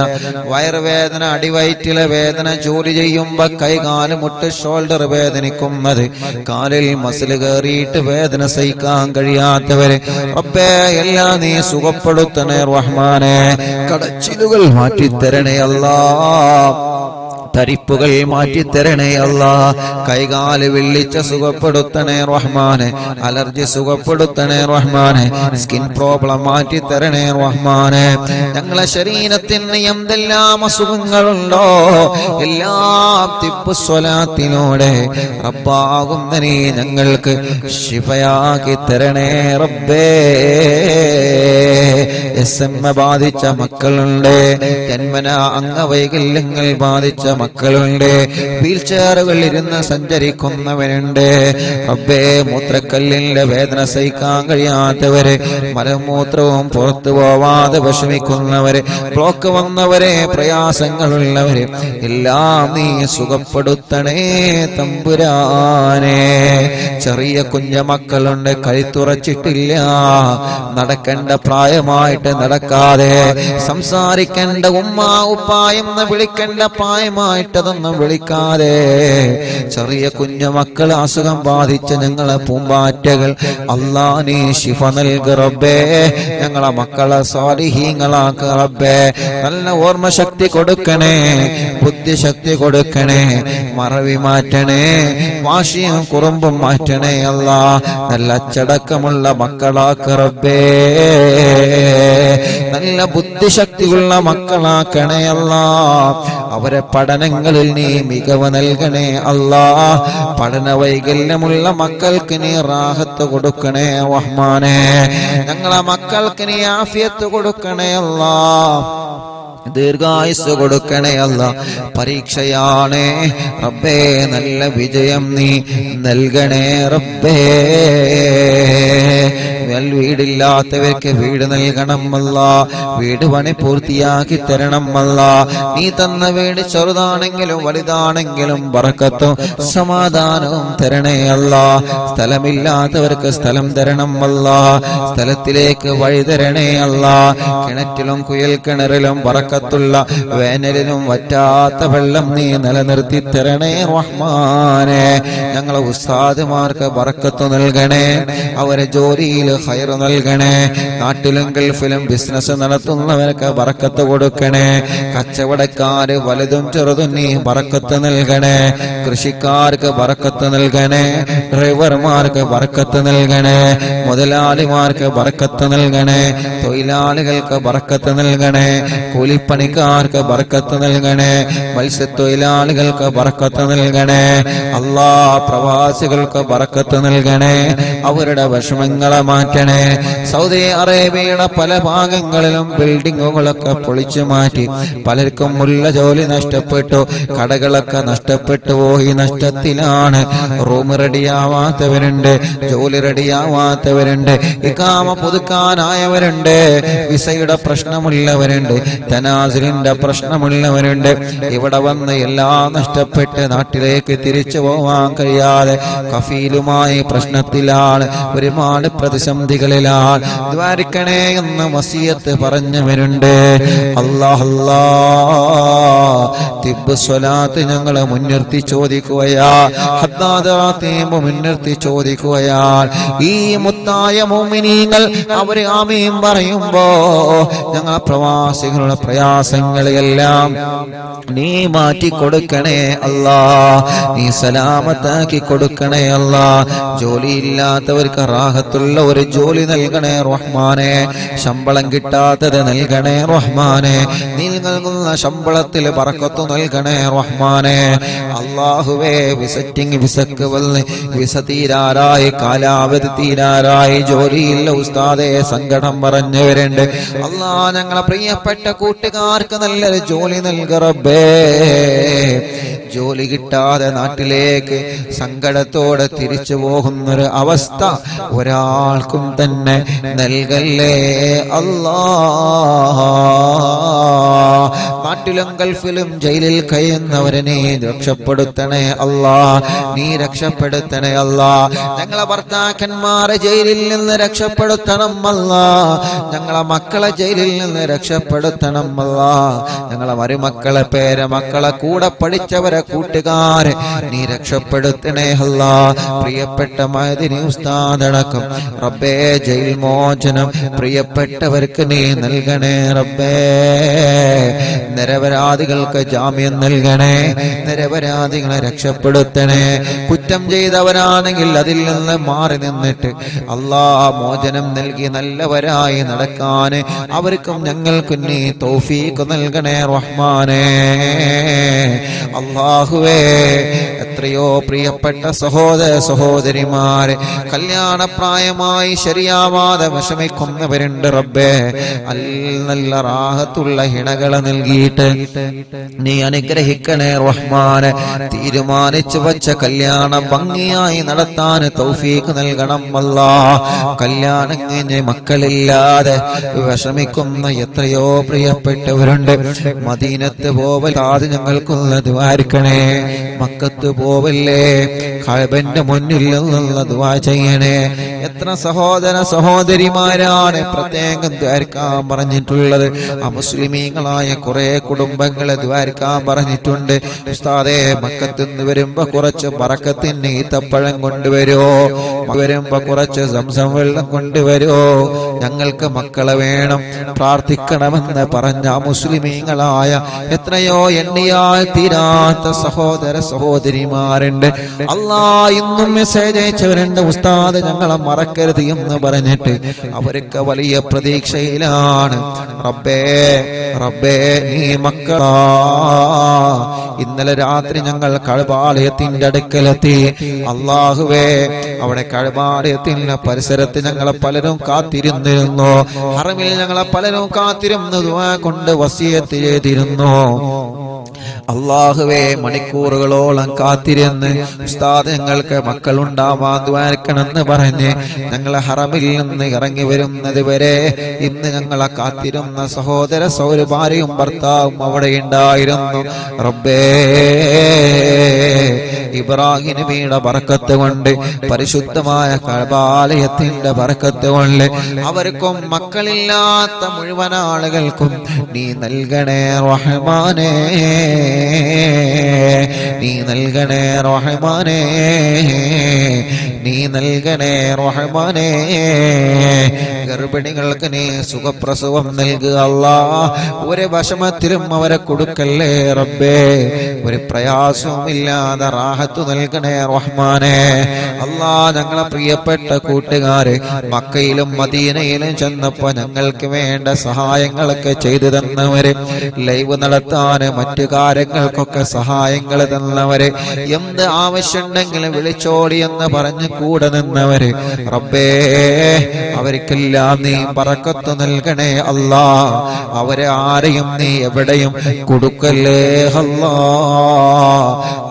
വയറുവേദന, അടിവയറ്റിലെ വേദന, ജോലി ചെയ്യുമ്പോ കൈകാല് മുട്ട് ഷോൾഡർ വേദനിക്കുന്നത്, കാലിൽ മസിൽ കയറിയിട്ട് വേദന സഹിക്കാൻ കഴിയാത്തവര് റബ്ബേ എല്ലാം നീ സുഖപ്പെടുത്തണേ റഹ്മാനെ. കടച്ചിലുകൾ മാറ്റിത്തരണേ അല്ലാ. തരിപ്പുകൾ മാറ്റിത്തരണേ അല്ലാ. കൈകാല് വിള്ളിച്ച സുഖപ്പെടുത്തണേ റഹ്മാനെ. അലർജി സുഖപ്പെടുത്തണേ റഹ്മാനെ. സ്കിൻ പ്രോബ്ലം മാറ്റിത്തരണേ റഹ്മാനെ. ഞങ്ങളെ ശരീരത്തിന് എന്തെല്ലാം അസുഖങ്ങളുണ്ടോ എല്ലാം തിബ്ബു സ്വലാത്തിലൂടെ റബ്ബാകുന്ന നീ ഞങ്ങൾക്ക് ശിഫയാക്കി തരണേ റബ്ബേ. SMA ബാധിച്ച മക്കളുണ്ട്, ജന്മന അംഗവൈകല്യങ്ങൾ ബാധിച്ച മക്കളുണ്ട്, വീൽ ചെയറുകളിൽ ഇരുന്ന് സഞ്ചരിക്കുന്നവരുണ്ട് റബ്ബേ. മൂത്രക്കല്ലിന്റെ വേദന സഹിക്കാൻ കഴിയാത്തവര്, മലമൂത്രവും പുറത്തു പോവാതെ വിഷമിക്കുന്നവര്, ബ്ലോക്ക് വന്നവരെ, പ്രയാസങ്ങളുള്ളവര് എല്ലാം നീ സുഖപ്പെടുത്തണേ തമ്പുരാനെ. ചെറിയ കുഞ്ഞമക്കളുണ്ട്, കഴുത്തുറച്ചിട്ടില്ല, നടക്കേണ്ട പ്രായമായിട്ട് നടക്കാതെ, സംസാരിക്കേണ്ട ഉമ്മ ഉപ്പ എന്ന് വിളിക്കേണ്ട പ്രായമായിട്ടതൊന്നും വിളിക്കാതെ, ചെറിയ കുഞ്ഞുമക്കൾ അസുഖം ബാധിച്ച ഞങ്ങളെ പൂമ്പാറ്റകൾ അല്ലാ നീ ശിഫ നൽക റബ്ബേ. ഞങ്ങളെ മക്കളെ സ്വാലിഹീങ്ങളാക്ക റബ്ബേ. നല്ല ഓർമ്മശക്തി കൊടുക്കണേ, ബുദ്ധിശക്തി കൊടുക്കണേ, മറവി മാറ്റണേ, വാശിയും കുറുമ്പും മാറ്റണേ അല്ലാ. നല്ല അച്ചടക്കമുള്ള മക്കളാക്ക റബ്ബേ. നല്ല ബുദ്ധിശക്തിയുള്ള മക്കളാക്കണേ അല്ലാ. അവരെ പഠനങ്ങളിൽ നീ മികവ് നൽകണേ അല്ലാ. പഠന വൈകല്യമുള്ള മക്കൾക്ക് നീ റാഹത്ത് കൊടുക്കണേ റഹ്മാനെ. ഞങ്ങളെ മക്കൾക്ക് നീ ആഫിയത്ത് കൊടുക്കണേ അല്ലാ. ദീർഘായുസ് കൊടുക്കണേ അല്ലാ. പരീക്ഷയാണ് റബ്ബേ, നല്ല വിജയം നീ നൽകണേ റബ്ബേ. വീടില്ലാത്തവർക്ക് വീട് നൽകണം അല്ലാ. വീട് പണി പൂർത്തിയാക്കി തരണം അല്ലാ. നീ തന്ന വീട് ചെറുതാണെങ്കിലും വലുതാണെങ്കിലും ബറക്കത്തും സമാധാനവും തരണേ അല്ലാ. സ്ഥലമില്ലാത്തവർക്ക് സ്ഥലം തരണം അല്ലാ. സ്ഥലത്തിലേക്ക് വഴി തരണേ അല്ലാ. കിണറ്റിലും കുയൽ കിണറിലും ബറക്കത്തുള്ള വേനലിലും വറ്റാത്ത വെള്ളം നീ നിലനിർത്തി തരണേ റഹ്മാനെ. ഞങ്ങളെ ഉസ്താദുമാർക്ക് ബറക്കത്ത് നൽകണേ. അവരെ ജോലിയിൽ ഖൈർ നൽകണേ. നാട്ടിലും ഗൾഫിലും ബിസിനസ് നടത്തുന്നവർക്ക് ബറക്കത്ത് കൊടുക്കണേ. കച്ചവടക്കാര് വലുതും ചെറുതും നീ ബറക്കത്ത് നൽകണേ. കൃഷിക്കാർക്ക് ബറക്കത്ത് നൽകണേ. ഡ്രൈവർമാർക്ക് ബറക്കത്ത് നൽകണേ. മുതലാളിമാർക്ക് ബറക്കത്ത് നൽകണേ. തൊഴിലാളികൾക്ക് ബറക്കത്ത് നൽകണേ. കൂലിപ്പണിക്കാർക്ക് ബറക്കത്ത് നൽകണേ. മത്സ്യത്തൊഴിലാളികൾക്ക് ബറക്കത്ത് നൽകണേ. അല്ലാ, പ്രവാസികൾക്ക് ബറക്കത്ത് നൽകണേ. അവരുടെ വിഷമങ്ങളെ മാറ്റണേ. സൗദി അറേബ്യയുടെ പല ഭാഗങ്ങളിലും ബിൽഡിങ്ങുകളൊക്കെ പൊളിച്ചു മാറ്റി പലർക്കും ഉള്ള ജോലി നഷ്ടപ്പെട്ടു. കടകളൊക്കെ നഷ്ടപ്പെട്ടു പോയി. നഷ്ടത്തിലാണ്. റൂം റെഡിയാവാത്തവരുണ്ട്, ജോലി റെഡിയാവാത്തവരുണ്ട്, ഇഖാമ പുതുക്കാനായവരുണ്ട്, വിസയുടെ പ്രശ്നമുള്ളവരുണ്ട്, തനാസുലിന്റെ പ്രശ്നമുള്ളവരുണ്ട്. ഇവിടെ വന്ന് എല്ലാം നഷ്ടപ്പെട്ട് നാട്ടിലേക്ക് തിരിച്ചു പോവാൻ കഴിയാതെ കഫീലുമായി പ്രശ്നത്തിലാണ്, ഒരുപാട് പ്രതിസന്ധികളിലാണ്. ദ്വാരിക്കണേ എന്ന് വസിയത്ത് പറഞ്ഞവരുണ്ട്. അല്ലാഹ് തിബ്ബ് സ്വലാത്ത് ഞങ്ങളെ മുൻനിർത്തി ചോദിക്കുകയാ, മുൻനിർത്തി ചോദിക്കുകയാ. ഈ മുത്തായ മുഅ്മിനീങ്ങൾ അവര് ആമീൻ പറയുമ്പോ ഞങ്ങളെ പ്രവാസികളുടെ പ്രയാസങ്ങളെല്ലാം നീ മാറ്റി കൊടുക്കണേ അല്ലാ. നീ സലാമത്താക്കി കൊടുക്കണേ അല്ലാ. ജോലിയില്ലാത്തവർക്ക് റാഹത്തുള്ള ഒരു ജോലി നൽകണേ റഹ്മാനെ. ശമ്പളം കിട്ടാത്തത് നൽകണേ റഹ്മാനെ. നീ നൽകുന്ന ശമ്പളത്തിൽ ബറക്കത്ത് നൽകണേ റഹ്മാനെ. അല്ലാഹുവേ, വിസിറ്റിംഗ് വിസക്ക് വന്ന് വിസ തീരാറായി, കാലാവധി തീരാറായി, ജോലിയില്ല ഉസ്താദെ സങ്കടം പറഞ്ഞവരുണ്ട്. അല്ലാ, ഞങ്ങളെ പ്രിയപ്പെട്ട കൂട്ടുകാർക്ക് നല്ലൊരു ജോലി നൽക റബ്ബേ. ജോലി കിട്ടാതെ നാട്ടിലേക്ക് സങ്കടത്തോടെ തിരിച്ചു പോകുന്നൊരു അവസ്ഥ ഒരാൾക്കും തന്നെ നൽകല്ലേ അല്ലാ. നാട്ടിലും ഗൾഫിലും ജയിലിൽ കഴിയുന്നവരെ നീ രക്ഷപ്പെടുത്തണേ അല്ലാ. നീ രക്ഷപ്പെടുത്തണേ അല്ലാ. ഞങ്ങളെ ഭർത്താക്കന്മാരെ ജയിലിൽ നിന്ന് രക്ഷപ്പെടുത്തണം അല്ലാ. ഞങ്ങളെ മക്കളെ ജയിലിൽ നിന്ന് രക്ഷപ്പെടുത്തണം അല്ലാ. ഞങ്ങളെ മരുമക്കളെ, പേരമക്കളെ, കൂടെ പഠിച്ചവരെ, കൂട്ടുകാരെ നീ രക്ഷപ്പെടുത്തണേ അല്ലാ. പ്രിയപ്പെട്ട മഅ്ദിനി ഉസ്താദ് അടക്കം റബ്ബേ ജയിൽ മോചനം പ്രിയപ്പെട്ടവർക്ക് നീ നൽകണേ റബ്ബേ. നിരപരാധികൾക്ക് ജാമ്യം നൽകണേ. നിരപരാധികളെ രക്ഷപ്പെടുത്തണേ. കുറ്റം ചെയ്തവരാണെങ്കിൽ അതിൽ നിന്ന് മാറി നിന്നിട്ട് അല്ലാ മോചനം നൽകി നല്ലവരായി നടക്കാൻ അവർക്കും ഞങ്ങൾക്കും നീ തൗഫീഖ് നൽകണേ റഹ്മാനേ. അല്ലാഹുവേ, എത്രയോ പ്രിയപ്പെട്ട സഹോദര സഹോദരിമാരെ കല്യാണപ്രായമായി ശരിയാവാതെ വിഷമിക്കുന്നവരുണ്ട് റബ്ബേ. നല്ല റാഹത്തുള്ള ഹിണകളെ നൽകിയിട്ട് നീ അനുഗ്രഹിക്കണേ റഹ്മാനെ. തീരുമാനിച്ചു വച്ച കല്യാണം ഭംഗിയായി നടത്താൻ തൗഫീഖ് നൽകണം അല്ലാ. കല്യാണം കഴിഞ്ഞ് മക്കളില്ലാതെ വിഷമിക്കുന്ന എത്രയോ പ്രിയപ്പെട്ടവരുണ്ട്. മദീനത്ത് പോവലാതെ ഞങ്ങൾക്കുള്ള ദ്വാരിക്കണേ. മക്കത്ത് പോവല്ലേ, കഅബന്റെ മുന്നിൽ നിന്നുള്ള ദുആ ചെയ്യണേ. എത്ര സഹോദര സഹോദരിമാരാണ് പ്രത്യേകം ദ്വാരിക്കാൻ പറഞ്ഞിട്ടുള്ളത്. അമുസ്ലിമീങ്ങളായ കുറെ കുടുംബങ്ങളെ ദ്വാരിക്കാൻ പറഞ്ഞിട്ടുണ്ട്. ഉസ്താദേ, മക്കത്ത് നിന്ന് വരുമ്പോ കുറച്ച് ബറക്കത്തിന് ഈത്തപ്പഴം കൊണ്ടുവരുമോ, വരുമ്പോ കുറച്ച് സംസം വെള്ളം കൊണ്ടുവരുമോ, ഞങ്ങൾക്ക് മക്കളെ വേണം, പ്രാർത്ഥിക്കണമെന്ന് പറഞ്ഞ മുസ്ലിമീങ്ങളായ എത്രയോ എണ്ണിയാൽ തീരാത്ത സഹോദര സഹോദരിമാരുണ്ട്. അല്ലാ, ഇന്നും മെസ്സേജ് അയച്ചവരുണ്ട്. ഉസ്താദ്, ഞങ്ങളെ മറക്കരുത് എന്ന് പറഞ്ഞിട്ട് അവരൊക്കെ വലിയ പ്രതീക്ഷയിലാണ്. റബ്ബേ റബ്ബേ, നീ മക്കളാ. ഇന്നലെ രാത്രി ഞങ്ങൾ കഅബാലയത്തിന്റെ അടുക്കലെത്തി. അല്ലാഹുവേ, അവിടെ കഅബാലയത്തിന്റെ പരിസരത്ത് ഞങ്ങളെ പലരും കാത്തിരുന്നിരുന്നു. ഹറമിൽ ഞങ്ങളെ പലരും കാത്തിരുന്നു, ദുആ കൊണ്ട് വസിയത്ത് ചെയ്തിരുന്നു. അല്ലാഹുവേ, മണിക്കൂറുകളോളം കാത്തിരുന്ന് ഉസ്താദ് ഞങ്ങൾക്ക് മക്കളുണ്ടാവാൻ ദ്വാരക്കണമെന്ന് പറഞ്ഞ് ഞങ്ങളെ ഹറമിൽ നിന്ന് ഇറങ്ങി വരുന്നത് വരെ ഇന്ന് ഞങ്ങളെ കാത്തിരുന്ന സഹോദര ഭാര്യയും ഭർത്താവും അവിടെ ഉണ്ടായിരുന്നു. റബ്ബേ, ഇബ്രാഹിം നബിയുടെ ബറക്കത്ത് കൊണ്ട്, പരിശുദ്ധമായ കഅബാലയത്തിന്റെ ബറക്കത്ത് കൊണ്ട് അവർക്കും മക്കളില്ലാത്ത മുഴുവൻ ആളുകൾക്കും നീ നൽകണേ റഹ്മാനേ. നീ നൽകണേ റഹ്മാനേ. നീ നൽകണേ റഹ്മാനേ. ഗർഭിണികൾക്ക് നീ സുഖപ്രസവം നൽകുക അല്ലാഹ്. ഒരു വിഷമത്തിലും അവരെ കൊടുക്കല്ലേ റബ്ബേ. ഒരു പ്രയാസവുമില്ലാതെ റാഹത്ത് നൽകണേ റഹ്മാനേ. അല്ലാഹ് ഞങ്ങളെ പ്രിയപ്പെട്ട കൂട്ടുകാര് മക്കയിലും മദീനയിലും ചെന്നപ്പോ ഞങ്ങൾക്ക് വേണ്ട സഹായങ്ങളൊക്കെ ചെയ്തു തന്നവര്, ലൈവ് നടത്താന് മറ്റു കാര്യങ്ങൾക്കൊക്കെ സഹായങ്ങൾ തന്നവര്, എന്ത് ആവശ്യമുണ്ടെങ്കിലും വിളിച്ചോടി എന്ന് പറഞ്ഞ് കൂടെ നിന്നവര് റബ്ബേ, അവർക്കെല്ലാം നീ ബറക്കത്ത് നൽകണേ അല്ലാ. അവരെ ആരെയും നീ എവിടെയും കൊടുക്കല്ലേ അല്ലാ.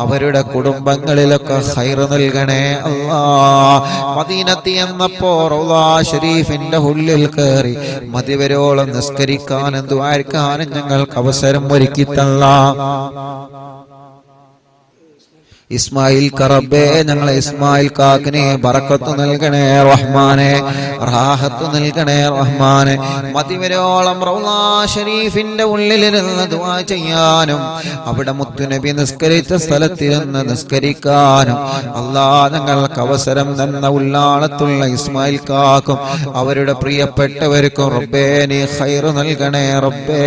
അവരുടെ കുടുംബങ്ങളിലൊക്കെ ഖൈർ നൽകണേ അല്ലാ. മദീനത്തി എന്നപ്പോ റൗളാ ഷരീഫിന്റെ ഉള്ളിൽ കയറി മതിവരോളം നിസ്കരിക്കാനും ദുആർക്കാനും ഞങ്ങൾക്ക് അവസരം ഒരുക്കി തന്ന ഇസ്മായിൽ കറബേ, ഞങ്ങളെ ഇസ്മായിൽ കാക്കിനെ ബറക്കത്ത് നൽകണേ റഹ്മാനെ, റാഹത്ത് നൽകണേ റഹ്മാനെ. മതിവരോളം റൗളാ ഷരീഫിന്റെ ഉള്ളിലിരുന്ന് ദുആ ചെയ്യാനും അവിടെ മുത്തുനബി നിസ്കരിച്ച സ്ഥലത്തിരുന്ന് നിസ്കരിക്കാനും അല്ലാഹ് ഞങ്ങൾക്ക് അവസരം തന്ന ഉള്ളാളത്തുള്ള ഇസ്മായിൽ കാക്കും അവരുടെ പ്രിയപ്പെട്ടവർക്കും റബ്ബേ നീ ഖൈർ നൽകണേ റബ്ബേ.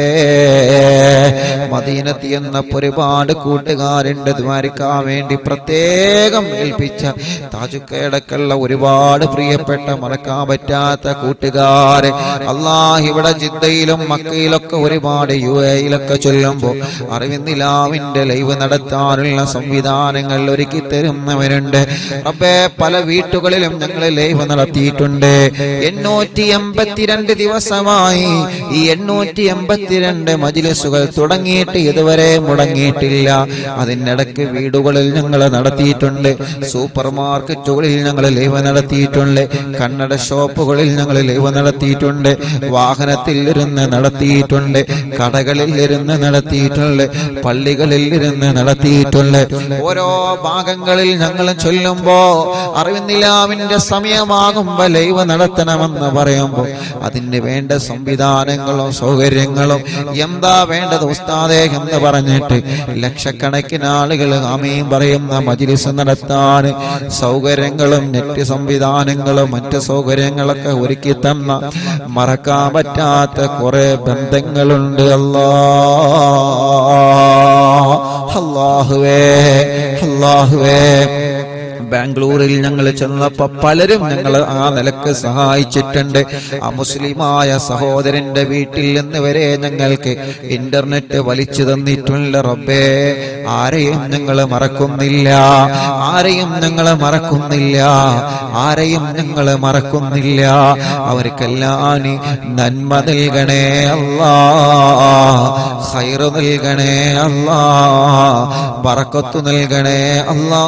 മദീനത്തി എന്ന ഒരുപാട് കൂട്ടുകാരുണ്ട് ദ്വാരിക്കാൻ വേണ്ടി പ്രത്യേകം ഏൽപ്പിച്ച താജുക്കടക്കുള്ള ഒരുപാട് പ്രിയപ്പെട്ട മറക്കാൻ പറ്റാത്ത കൂട്ടുകാരെ അല്ലാഹ് ഇവിടെ ജിദ്ദയിലും മക്കയിലൊക്കെ ഒരുപാട് UAE-യിലൊക്കെ ചൊല്ലുമ്പോൾ അറിവിന്ദിലാവിന്റെ ലൈവ് നടത്താനുള്ള സംവിധാനങ്ങൾ ഒരുക്കി തരുന്നവരുണ്ട് റബ്ബേ. പല വീട്ടുകളിലും ഞങ്ങൾ ലൈവ് നടത്തിയിട്ടുണ്ട്. 882 ദിവസമായി ഈ 882 മജ്‌ലിസുകൾ തുടങ്ങിയിട്ട് ഇതുവരെ മുടങ്ങിയിട്ടില്ല. അതിനിടയ്ക്ക് വീടുകളിൽ ഞങ്ങൾ നടത്തിയിട്ടുണ്ട്, സൂപ്പർ മാർക്കറ്റുകളിൽ ഞങ്ങൾ ലൈവ് നടത്തിയിട്ടുണ്ട്, കണ്ണട ഷോപ്പുകളിൽ ഞങ്ങൾ ലൈവ് നടത്തിയിട്ടുണ്ട്, വാഹനത്തിൽ ഇരുന്ന് നടത്തിയിട്ടുണ്ട്, കടകളിൽ ഇരുന്ന് നടത്തിയിട്ടുണ്ട്, പള്ളികളിൽ ഇരുന്ന് നടത്തിയിട്ടുണ്ട്. ഓരോ ഭാഗങ്ങളിൽ ഞങ്ങൾ ചൊല്ലുമ്പോ അറിവിന്ദിലാവിന്റെ സമയമാകുമ്പോ ലൈവ് നടത്തണമെന്ന് പറയുമ്പോൾ അതിന് വേണ്ട സംവിധാനങ്ങളും സൗകര്യങ്ങളും എന്താ വേണ്ടത് ഉസ്താദേ എന്ന് പറഞ്ഞിട്ട് ലക്ഷക്കണക്കിന് ആളുകൾ ആമീൻ പറയുന്ന മജ്‌ലിസ് നടത്താൻ സൗകര്യങ്ങളും നെറ്റ് സംവിധാനങ്ങളും മറ്റ് സൗകര്യങ്ങളൊക്കെ ഒരുക്കി തന്ന മറക്കാൻ പറ്റാത്ത കുറെ ബന്ധങ്ങളുണ്ട് അല്ലാഹുവേ. ബാംഗ്ലൂരിൽ ഞങ്ങൾ ചെന്നപ്പോ പലരും ഞങ്ങൾ ആ നിലക്ക് സഹായിച്ചിട്ടുണ്ട്. ആ മുസ്ലിമായ സഹോദരന്റെ വീട്ടിൽ നിന്ന് വരെ ഞങ്ങൾക്ക് ഇന്റർനെറ്റ് വലിച്ചു തന്നിട്ടുണ്ട് റബ്ബേ. ആരെയും ഞങ്ങൾ മറക്കുന്നില്ല, അവർക്കെല്ലാം നന്മ നൽകണേ അല്ലാ, ഖൈർ നൽകണേ അല്ലാ, ബറക്കത്ത് നൽകണേ അല്ലാ.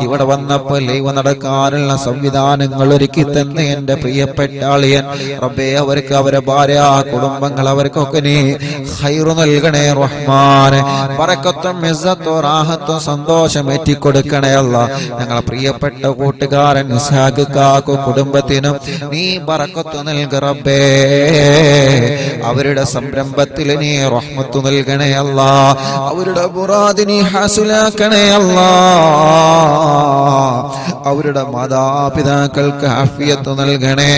ഇവിടെ വന്നപ്പോൾ ലൈവ് നടക്കാനുള്ള സംവിധാനങ്ങൾ ഒരുക്കി തന്നെ എന്റെ പ്രിയപ്പെട്ട ആളിയൻ റബ്ബേ, അവർക്ക് അവരെ ഭാര്യ കുടുംബങ്ങൾ അവർക്കൊക്കെ നീ ഖൈർ നൽകണേ റഹ്മാനെ. ബറക്കത്തും ഇസ്സത്തും റാഹത്തും സന്തോഷം ഏറ്റിക്കൊടുക്കണേ അല്ലാ. ഞങ്ങളെ പ്രിയപ്പെട്ട കൂട്ടുകാരൻ ഇസ്ഹാഖ് കാക്കു കുടുംബത്തിനും നീ ബറക്കത്ത് നൽക റബ്ബേ. അവരുടെ സംരംഭത്തിൽ നീ റഹ്മത്ത് നൽകണേ അല്ലാ. അവരുടെ മുറാദ് നീ ഹാസിലാക്കണേ അല്ലാ. അവരുടെ മാതാപിതാക്കൾക്ക് ആഫിയത്ത് നൽകണേ,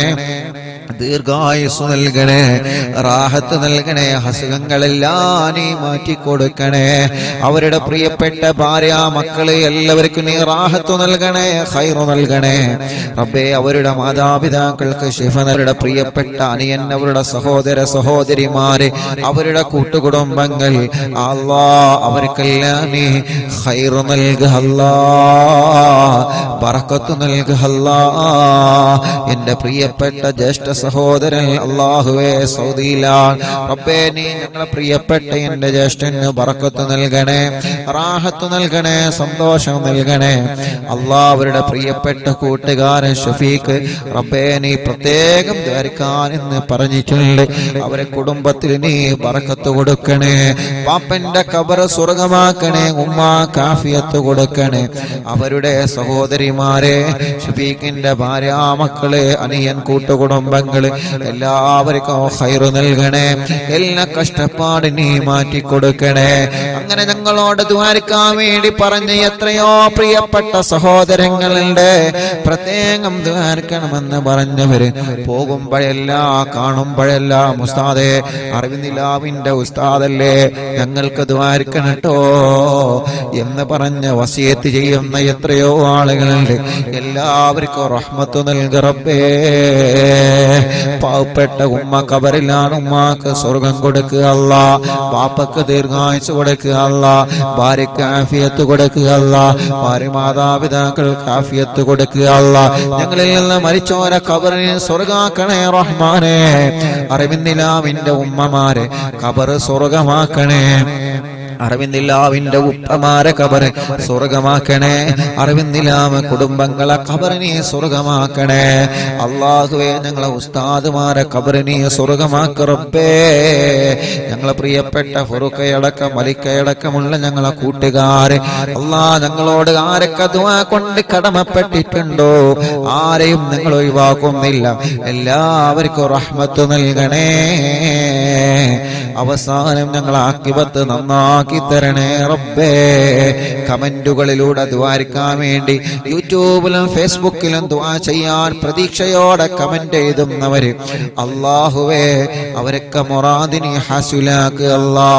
ദീർഘായുസ് നൽകണേ, റാഹത്ത് നൽകണേ, അസുഖങ്ങളെല്ലാം നീ മാറ്റിക്കൊടുക്കണേ. അവരുടെ പ്രിയപ്പെട്ട ഭാര്യ മക്കള് എല്ലാവർക്കും നീ റാഹത്ത് നൽകണേ, ഖൈർ നൽകണേ റബ്ബേ. അവരുടെ മാതാപിതാക്കൾക്ക് ശിഫ, അവരുടെ പ്രിയപ്പെട്ട അനിയൻ, അവരുടെ സഹോദര സഹോദരിമാര്, അവരുടെ കൂട്ടുകുടുംബങ്ങൾ അല്ലാഹ് അവർക്കെല്ലാം നീ ഖൈർ നൽകുക അല്ലാഹ്, ബറക്കത്ത് നൽകുക അല്ലാഹ്. എന്റെ പ്രിയപ്പെട്ട ജ്യേഷ്ഠ സഹോദരൻ അല്ലാഹുവേ സൗദിയിലാണ് റബ്ബേ, നീ ഞങ്ങളെ പ്രിയപ്പെട്ട എന്റെ ജ്യേഷ്ഠന് ബറക്കത്ത് നൽകണേ, റാഹത്ത് നൽകണേ, സന്തോഷം നൽകണേ അല്ലാഹ്. അവരുടെ പ്രിയപ്പെട്ട കൂട്ടുകാരൻ ഷഫീഖ് റബ്ബേ, നീ പ്രത്യേകം ദ്വാരക്കാൻ എന്ന് പറഞ്ഞിട്ടുണ്ട്. അവരെ കുടുംബത്തിൽ നീ ബറക്കത്ത് കൊടുക്കണേ, പാപ്പന്റെ ഖബർ സ്വർഗമാക്കണേ, ഉമ്മാക്ക് ആഫിയത്ത് കൊടുക്കണേ. അവരുടെ സഹോദരിമാരെ, ഷഫീഖിന്റെ ഭാര്യ മക്കളെ, അനിയൻ കൂട്ടുകുടുംബങ്ങൾ കുടുംബങ്ങൾ എല്ലാവർക്കും ഖൈറ് നൽകണേ, എല്ലാ കഷ്ടപ്പാടിനെ മാറ്റിക്കൊടുക്കണേ. അങ്ങനെ ഞങ്ങളോട് ദുആരിക്കാൻ വേണ്ടി പറഞ്ഞ എത്രയോ പ്രിയപ്പെട്ട സഹോദരങ്ങളുണ്ട്. പ്രത്യേകം ദുആരിക്കണമെന്ന് പറഞ്ഞവര് പോകുമ്പോഴെല്ലാം കാണുമ്പോഴെല്ലാം ഉസ്താദേ അറിവിനിലാവിന്റെ ഉസ്താദല്ലേ ഞങ്ങൾക്ക് ദുആരിക്കണട്ടോ എന്ന് പറഞ്ഞ് വസിയത്ത് ചെയ്യുന്ന എത്രയോ ആളുകളുണ്ട്. എല്ലാവർക്കും റഹ്മത്ത് നൽക റബ്ബേ. പാവപ്പെട്ട ഉമ്മ ഖബറിലാണ്, ഉമ്മാക്ക് സ്വർഗം കൊടുക്കുക അല്ലാ, ബാപ്പക്ക് ദീർഘായുസ്സ് കൊടുക്കുക അല്ലാ, ഭാര്യക്ക് ആഫിയത്ത് കൊടുക്കുക അല്ലാ, ഭാര്യ മാതാപിതാക്കൾക്ക് ആഫിയത്ത് കൊടുക്കുക അല്ലാ. ഞങ്ങളിൽ നിന്ന് മരിച്ചോര ഖബറിനെ സ്വർഗാക്കണേ റഹ്മാനേ. അറിവിന്നിലാവിന്റെ ഉമ്മമാരെ ഖബർ സ്വർഗമാക്കണേ, അറിവിന്നിലാവിന്റെ ഉപ്പമാരെ ഖബറ് സ്വർഗമാക്കണേ, അറിവിന്നിലാവ് കുടുംബങ്ങളെ ഖബറിനെ സ്വർഗമാക്കണേ. അല്ലാഹുവേ ഞങ്ങളെ ഉസ്താദുമാരെ ഖബറിനെ സ്വർഗമാക്ക റബ്ബേ. ഞങ്ങളെ പ്രിയപ്പെട്ട ഫറുഖയടക്കം മലിക്കയടക്കമുള്ള ഞങ്ങളെ കൂട്ടുകാര് അല്ലാ, ഞങ്ങളോട് ആരൊക്കെ ദുആ കൊണ്ട് കടമപ്പെട്ടിട്ടുണ്ടോ ആരെയും നിങ്ങൾ ഒഴിവാക്കുന്നില്ല. എല്ലാവർക്കും റഹ്മത്ത് നൽകണേ. അവസാനം ഞങ്ങളെ ആഖിബത്ത് നന്നാക്കി തരണേ റബ്ബേ. കമന്റുകളിലൂടെ ദുആരിക്കാൻ വേണ്ടി യൂട്യൂബിലും ഫേസ്ബുക്കിലും ദുആ ചെയ്യാൻ പ്രതീക്ഷയോടെ കമന്റ് എഴുതുന്നവര് അല്ലാഹുവേ അവരൊക്കെ മുറാദിനെ ഹസുലാക്ക് അല്ലാ.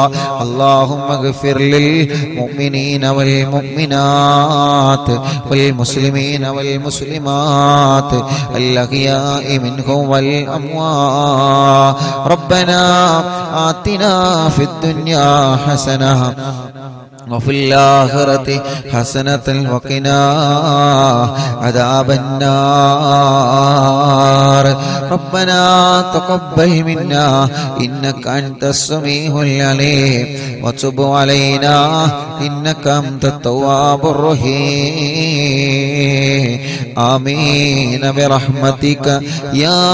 അല്ലാഹുമ്മ ഗഫിർ ലിൽ മുഅ്മിനീന വൽ മുഅ്മിനാത്ത് വൽ മുസ്ലിമീന വൽ മുസ്ലിമാത്ത് അൽ അഹ്യാഇ മിൻഹും വൽ അംവാത്. റബ്ബനാ آتنا في الدنيا حسنة وفي الآخرة حسنة وقنا عذاب النار. ربنا تقبل منا إنك أنت السميع العليم وتب علينا إنك أنت التواب الرحيم. آمين برحمتك يا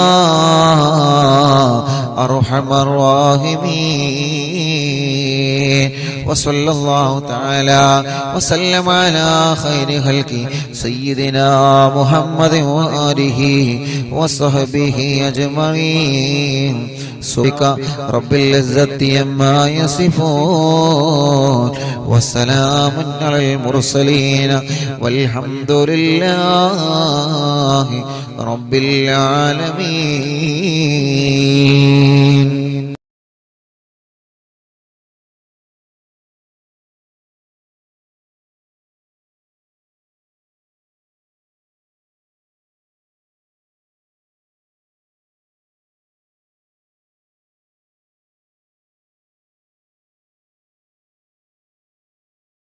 أرحم الراحمين. وصلى الله تعالى وسلم على خير خلق سيدنا محمد وآله وصحبه أجمعين. سبحانك رب العزة عما يصفون وسلام على المرسلين والحمد لله رب العالمين.